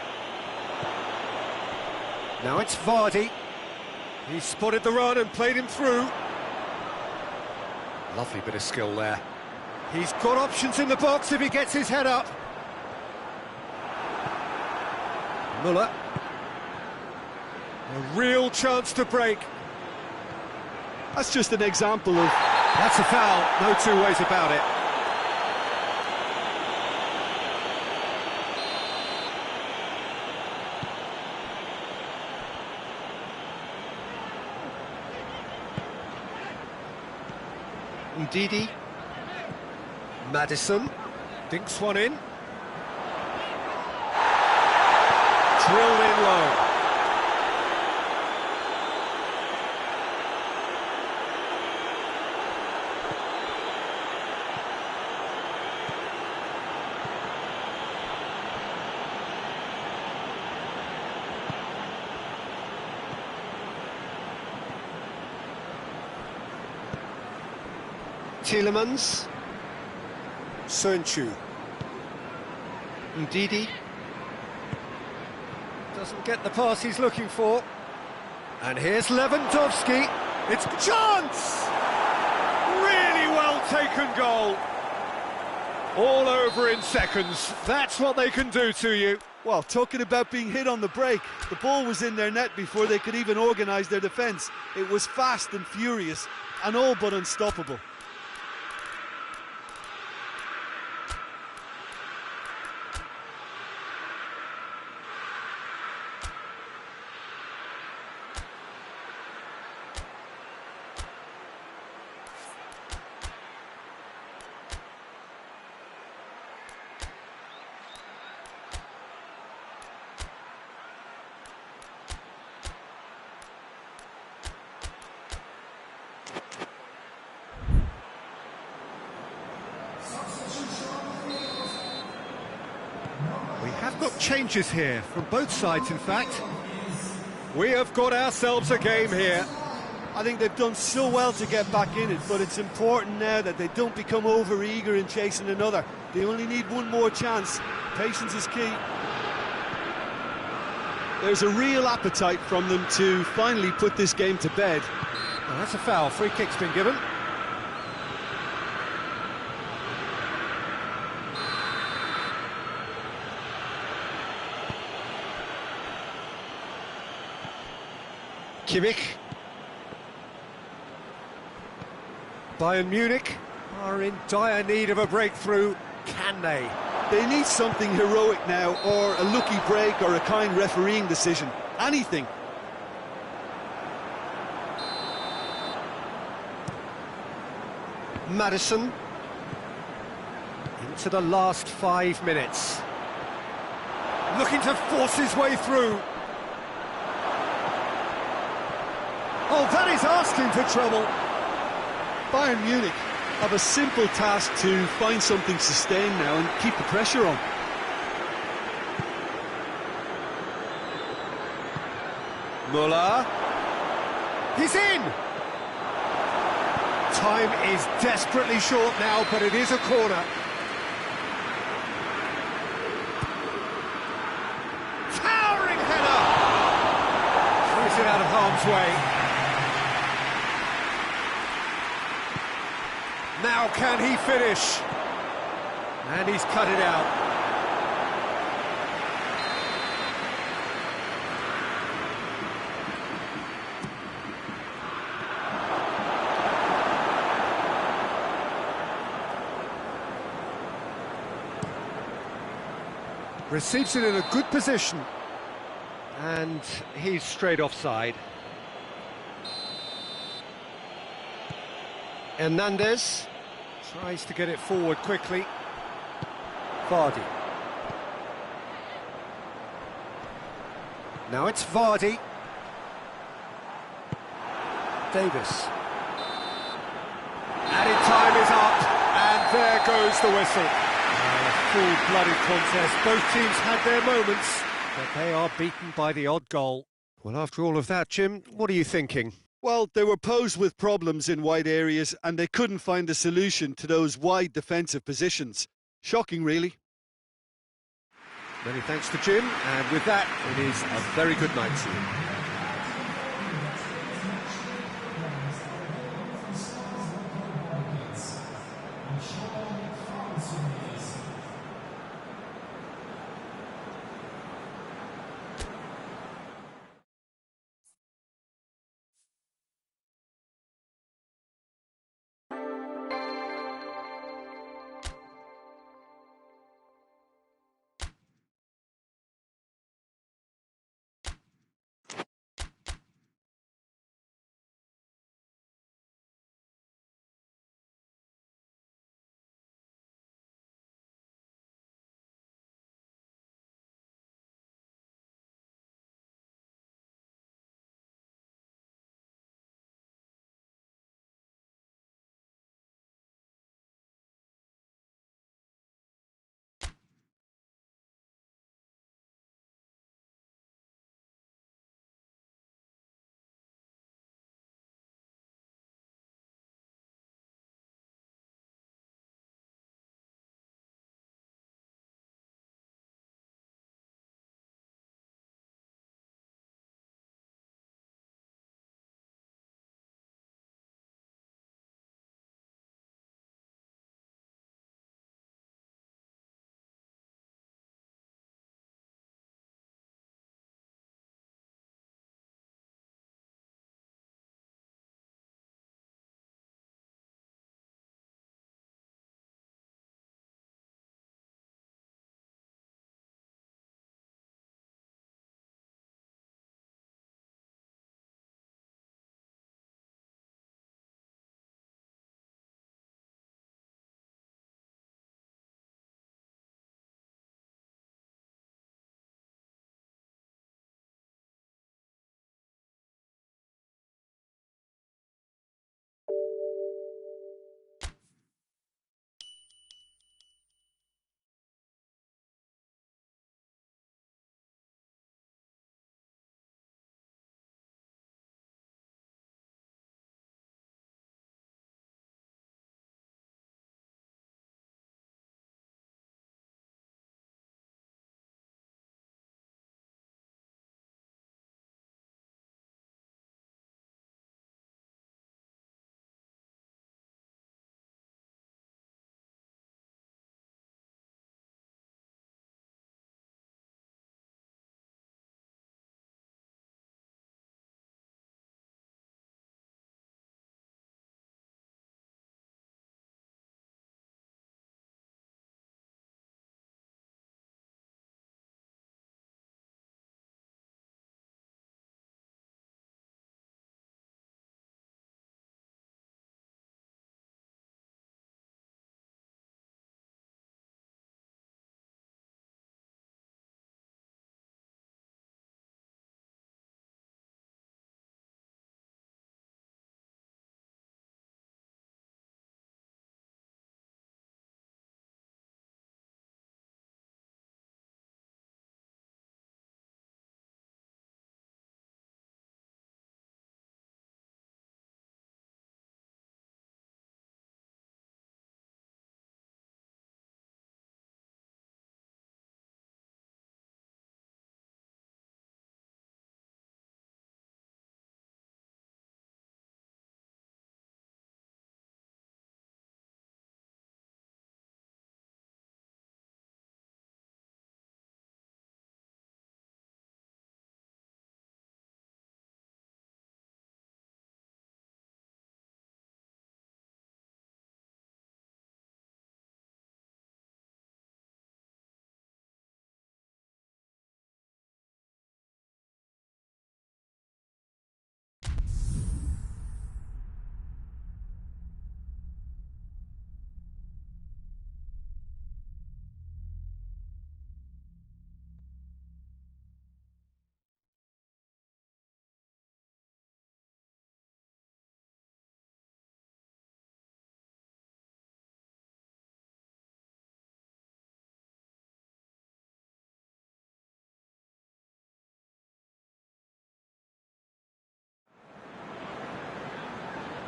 Now it's Vardy. He spotted the run and played him through. Lovely bit of skill there. He's got options in the box if he gets his head up. Muller. A real chance to break. That's just an example of... That's a foul, no two ways about it. Ndidi. Maddison. Dinks one in. Drilled in low. Tielemans. Chương. Ndidi. Doesn't get the pass he's looking for. And here's Lewandowski. It's a chance! Really well taken goal. All over in seconds. That's what they can do to you. Well, talking about being hit on the break, the ball was in their net before they could even organise their defence. It was fast and furious and all but unstoppable. We have got changes here, from both sides in fact. We have got ourselves a game here. I think they've done so well to get back in it, but it's important now that they don't become over-eager in chasing another. They only need one more chance. Patience is key. There's a real appetite from them to finally put this game to bed. Oh, that's a foul. Free kick's been given. Kimmich. Bayern Munich are in dire need of a breakthrough. Can they? They need something heroic now, or a lucky break, or a kind refereeing decision. Anything. Maddison. Into the last 5 minutes. Looking to force his way through. Oh, that is asking for trouble. Bayern Munich have a simple task to find something sustained now and keep the pressure on. Muller. He's in! Time is desperately short now, but it is a corner. Towering header! Clears it out of harm's way. Now can he finish? And he's cut it out. Receives it in a good position. And he's straight offside. Hernandez tries to get it forward quickly. Vardy. Now it's Vardy. Davis. Added time is up, and there goes the whistle. A full-blooded contest. Both teams had their moments, but they are beaten by the odd goal. Well, after all of that, Jim, what are you thinking? Well, they were posed with problems in wide areas and they couldn't find a solution to those wide defensive positions. Shocking, really. Many thanks to Jim, and with that, it is a very good night to you.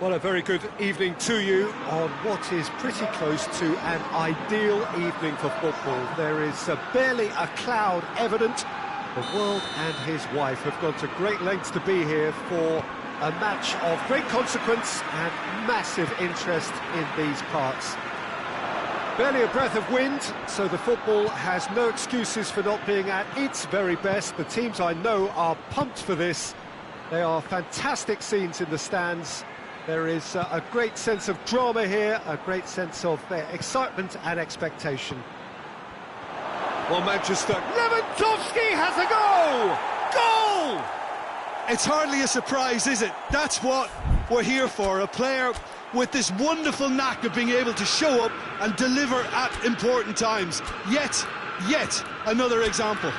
Well, a very good evening to you on what is pretty close to an ideal evening for football. There is barely a cloud evident. The world and his wife have gone to great lengths to be here for a match of great consequence and massive interest in these parts. Barely a breath of wind, so the football has no excuses for not being at its very best. The teams I know are pumped for this. They are fantastic scenes in the stands. There is a great sense of drama here, a great sense of excitement and expectation. Well, Manchester, Lewandowski has a goal! Goal! It's hardly a surprise, is it? That's what we're here for, a player with this wonderful knack of being able to show up and deliver at important times. Yet another example.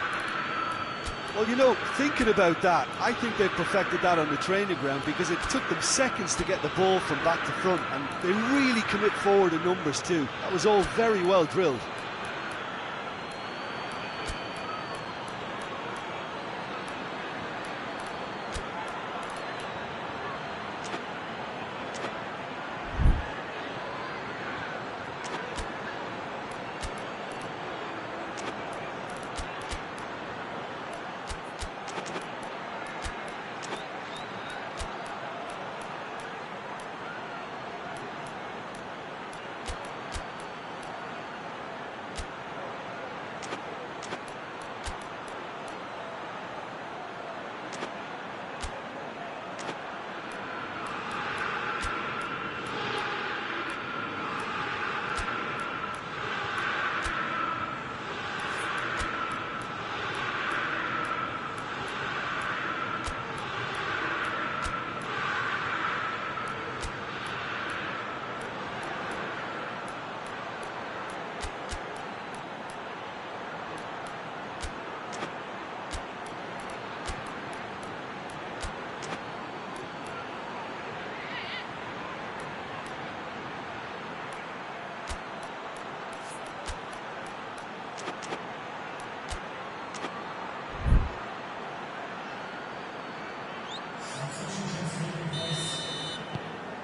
Well, you know, thinking about that, I think they perfected that on the training ground because it took them seconds to get the ball from back to front, and they really commit forward in numbers too. That was all very well drilled.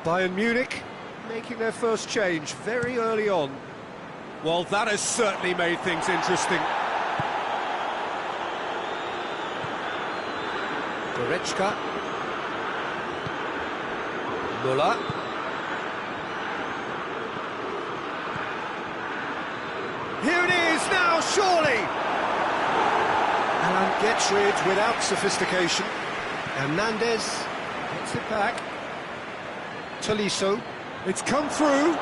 Bayern Munich making their first change very early on. Well, that has certainly made things interesting. Goretzka. Müller. Here it is now, surely! Alan gets rid without sophistication. Hernandez gets it back. Tolisso, it's come through,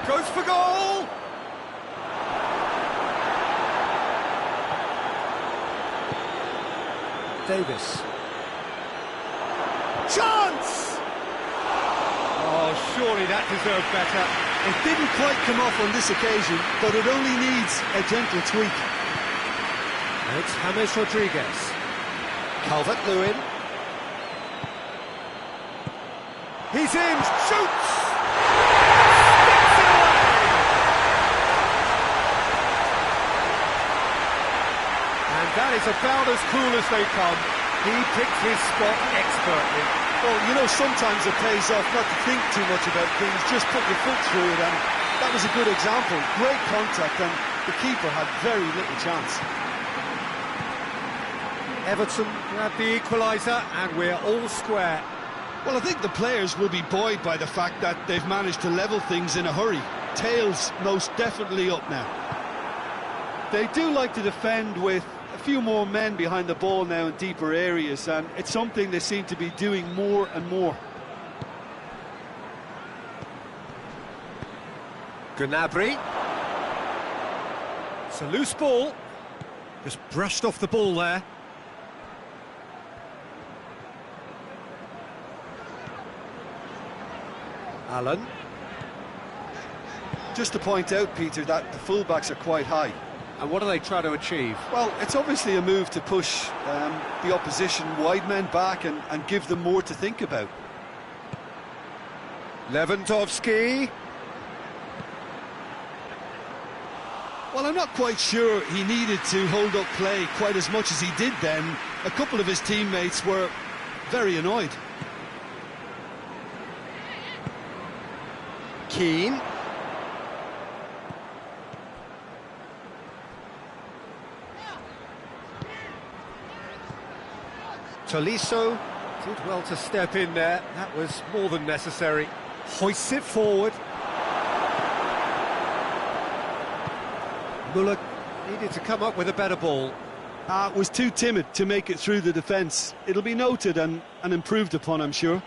goes for goal! Davis. Chance! Oh, surely that deserved better. It didn't quite come off on this occasion, but it only needs a gentle tweak. It's James Rodriguez. Calvert-Lewin. He's in, shoots! Sticks it away! And that is about as cool as they come. He picked his spot expertly. Well, you know, sometimes it pays off not to think too much about things, just put your foot through it, and that was a good example. Great contact, and the keeper had very little chance. Everton grab the equaliser, and we're all square. Well, I think the players will be buoyed by the fact that they've managed to level things in a hurry. Tails most definitely up now. They do like to defend with a few more men behind the ball now in deeper areas, and it's something they seem to be doing more and more. Gnabry. It's a loose ball. Just brushed off the ball there. Allen. Just to point out, Peter, that the fullbacks are quite high. And what do they try to achieve? Well, it's obviously a move to push the opposition wide men back and give them more to think about. Lewandowski. Well, I'm not quite sure he needed to hold up play quite as much as he did then. A couple of his teammates were very annoyed. Keane. Tolisso did well to step in there. That was more than necessary. Hoists it forward. Muller needed to come up with a better ball. Was too timid to make it through the defence. It'll be noted and improved upon, I'm sure.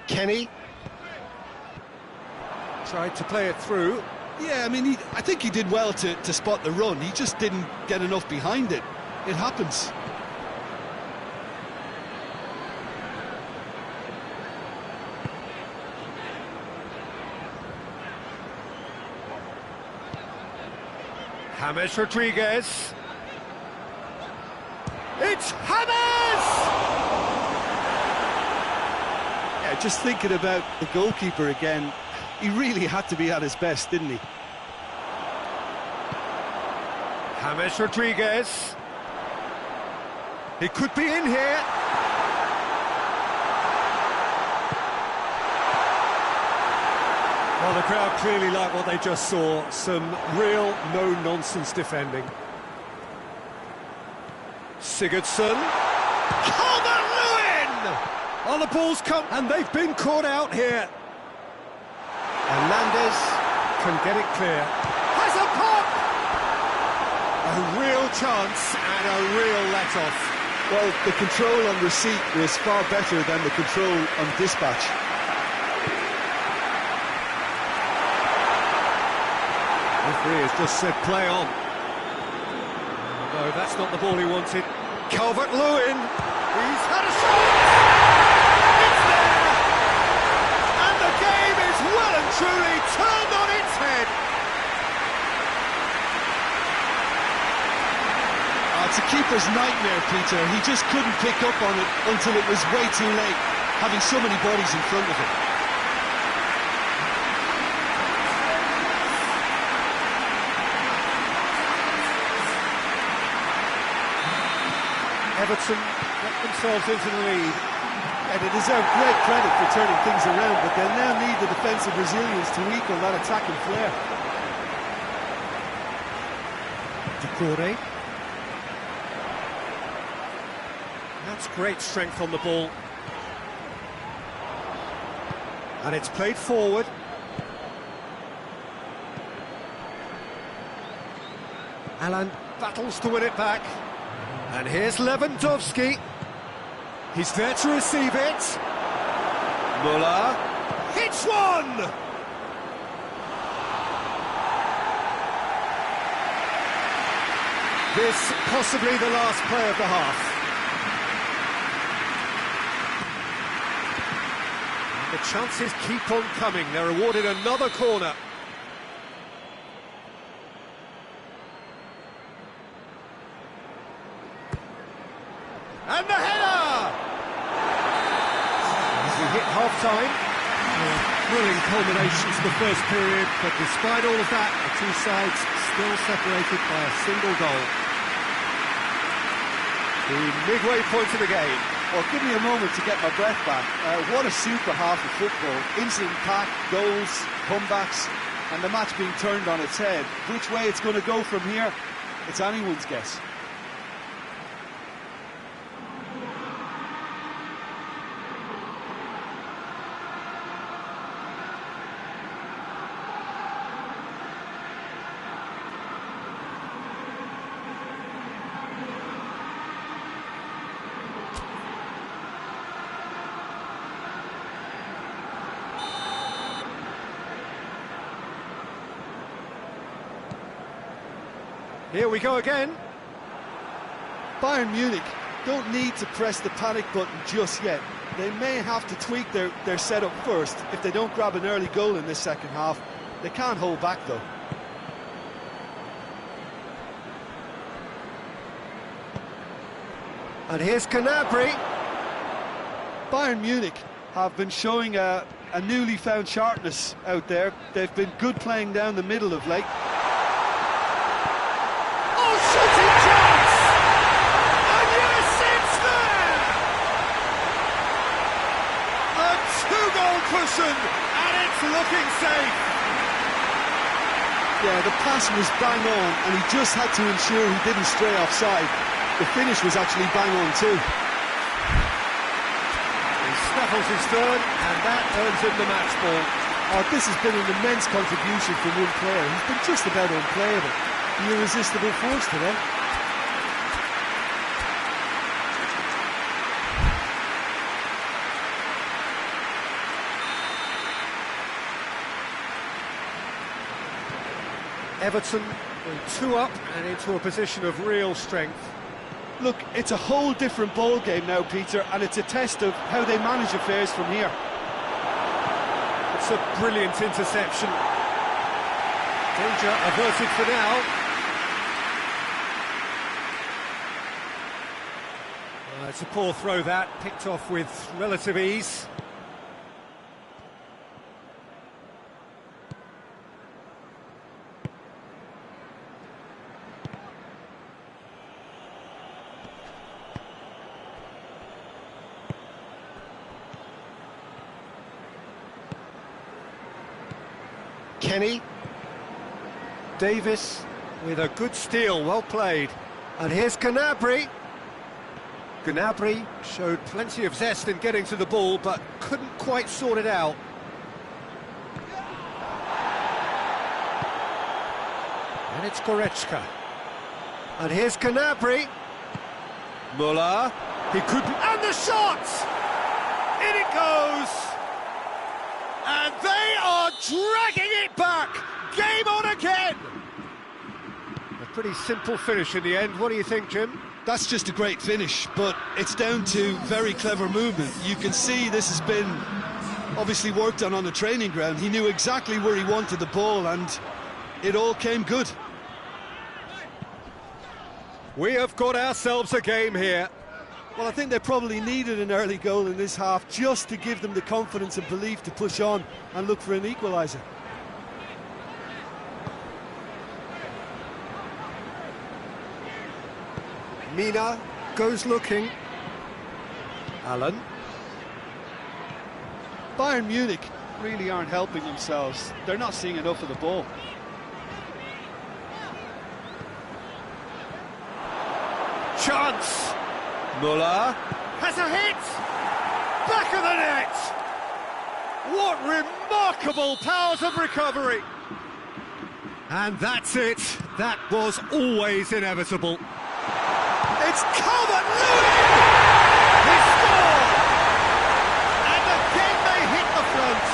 Kenny tried to play it through. Yeah, I mean, I think he did well to spot the run. He just didn't get enough behind it. It happens. James Rodriguez. It's James! Yeah, just thinking about the goalkeeper again, he really had to be at his best, didn't he? James Rodriguez. He could be in here. Well, the crowd clearly like what they just saw. Some real no-nonsense defending. Sigurdsson. Calvert-Lewin! Oh, the ball's come, and they've been caught out here. Hernandez can get it clear. Has a pop! A real chance and a real let-off. Well, the control on receipt was far better than the control on dispatch. Referee has just said play on. No, that's not the ball he wanted. Calvert-Lewin. He's had a shot! It's there! And the game is well and truly turned on its head. It's a keeper's nightmare, Peter. He just couldn't pick up on it until it was way too late, having so many bodies in front of him. Everton get themselves into the lead. And they deserve great credit for turning things around, but they'll now need the defensive resilience to equal that attacking flair. Decore. That's great strength on the ball. And it's played forward. Alan battles to win it back. And here's Lewandowski. He's there to receive it. Muller hits one! This possibly the last play of the half. The chances keep on coming. They're awarded another corner. And the header! As we hit half-time, a thrilling culmination to the first period, but despite all of that, the two sides still separated by a single goal. The midway point of the game. Well, give me a moment to get my breath back. What a super half of football. Instant pack, goals, comebacks, and the match being turned on its head. Which way it's going to go from here, it's anyone's guess. Here we go again. Bayern Munich don't need to press the panic button just yet. They may have to tweak their setup first if they don't grab an early goal in this second half. They can't hold back though. And here's Gnabry. Bayern Munich have been showing a newly found sharpness out there. They've been good playing down the middle of late. Shooting chance! And yes, it's there! Everton, and it's looking safe. Yeah, the pass was bang on, and he just had to ensure he didn't stray offside. The finish was actually bang on too. He snaffles his third, and that earns him the match ball. Oh, this has been an immense contribution from one player. He's been just about unplayable. The irresistible force today. Everton going 2 up and into a position of real strength. Look, it's a whole different ball game now, Peter, and it's a test of how they manage affairs from here. It's a brilliant interception. Danger averted for now. It's a poor throw that, picked off with relative ease. Kenny. Davis with a good steal, well played. And here's Gnabry. Gnabry showed plenty of zest in getting to the ball, but couldn't quite sort it out. And it's Goretzka. And here's Gnabry. Muller. He could... And the shot! In it goes! And they are dragging it back! Game on again! A pretty simple finish in the end. What do you think, Jim? That's just a great finish, but it's down to very clever movement. You can see this has been obviously worked on the training ground. He knew exactly where he wanted the ball, and it all came good. We have got ourselves a game here. Well, I think they probably needed an early goal in this half just to give them the confidence and belief to push on and look for an equaliser. Mina goes looking. Allen. Bayern Munich really aren't helping themselves. They're not seeing enough of the ball. Chance. Muller has a hit. Back of the net. What remarkable powers of recovery. And that's it. That was always inevitable. It's Calvert-Lewin! He scored! And again they hit the front.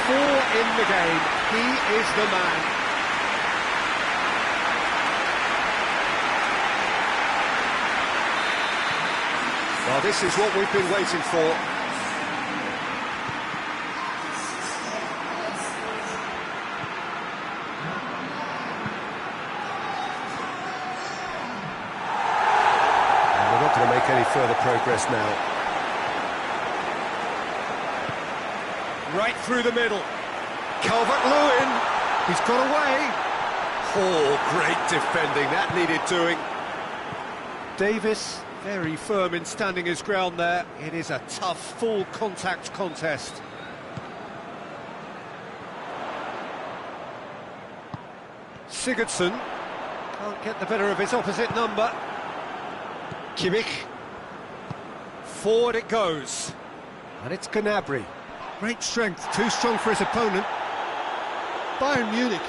Four in the game. He is the man. Well, this is what we've been waiting for. To make any further progress now. Right through the middle. Calvert-Lewin. He's got away. Oh, great defending. That needed doing. Davis, very firm in standing his ground there. It is a tough, full contact contest. Sigurdsson can't get the better of his opposite number. Kimmich. Forward it goes. And it's Gnabry. Great strength, too strong for his opponent. Bayern Munich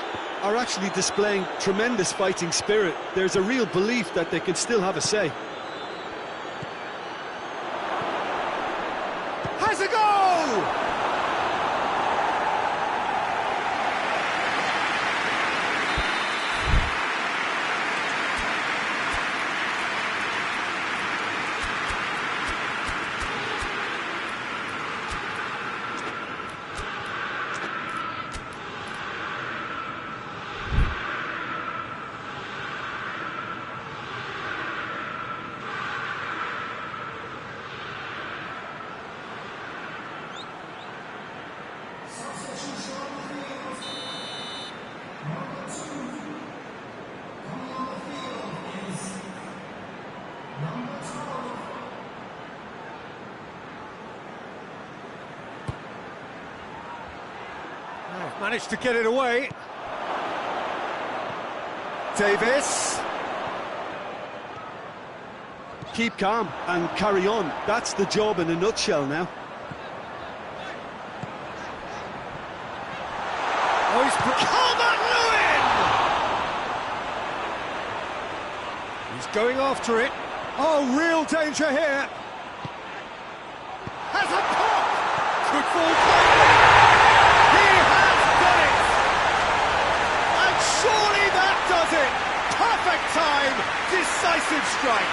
are actually displaying tremendous fighting spirit. There's a real belief that they can still have a say. Has a goal! They've managed to get it away. Davis. Keep calm and carry on. That's the job in a nutshell now. Oh, he's Calvert-Lewin! He's going after it. Oh, real danger here. Has a pop! Could fall forward. He has done it! And surely that does it! Perfect time! Decisive strike!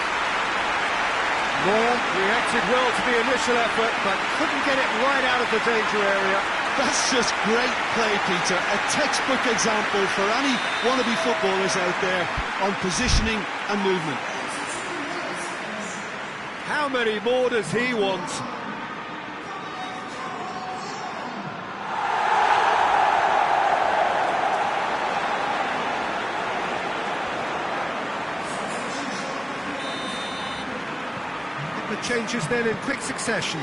Moore reacted well to the initial effort, but couldn't get it right out of the danger area. That's just great play, Peter. A textbook example for any wannabe footballers out there on positioning and movement. How many more does he want? The changes then in quick succession.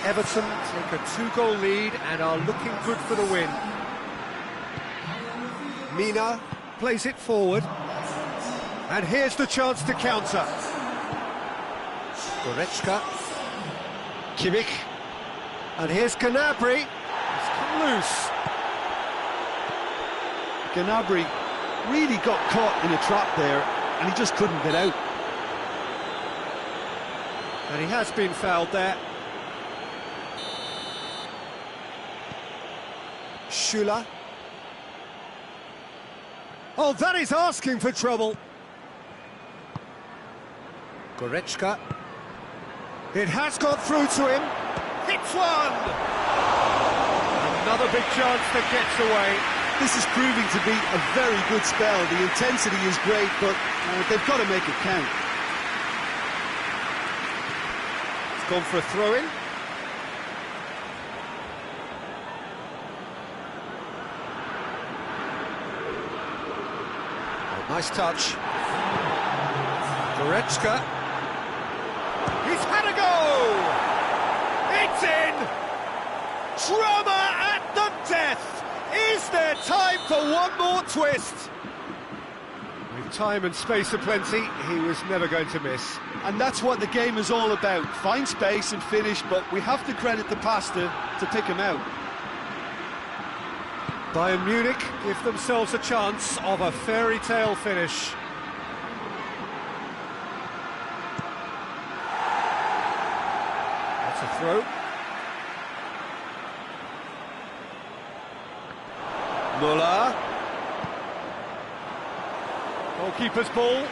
Everton take a 2-goal lead and are looking good for the win. Mina plays it forward. And here's the chance to counter. Goretzka. Kimmich. And here's Gnabry. He's come loose. Gnabry really got caught in a trap there, and he just couldn't get out. And he has been fouled there. Schüller. Oh, that is asking for trouble. Goretzka. It has got through to him. Hits one! Another big chance that gets away. This is proving to be a very good spell. The intensity is great, but they've got to make it count. It's gone for a throw-in. Oh, nice touch. Goretzka. He's had a go! It's in! Drama at the death! Is there time for one more twist? With time and space aplenty, he was never going to miss. And that's what the game is all about. Find space and finish, but we have to credit the passer to pick him out. Bayern Munich give themselves a chance of a fairy tale finish. That's a throw. Muller. Goalkeeper's ball.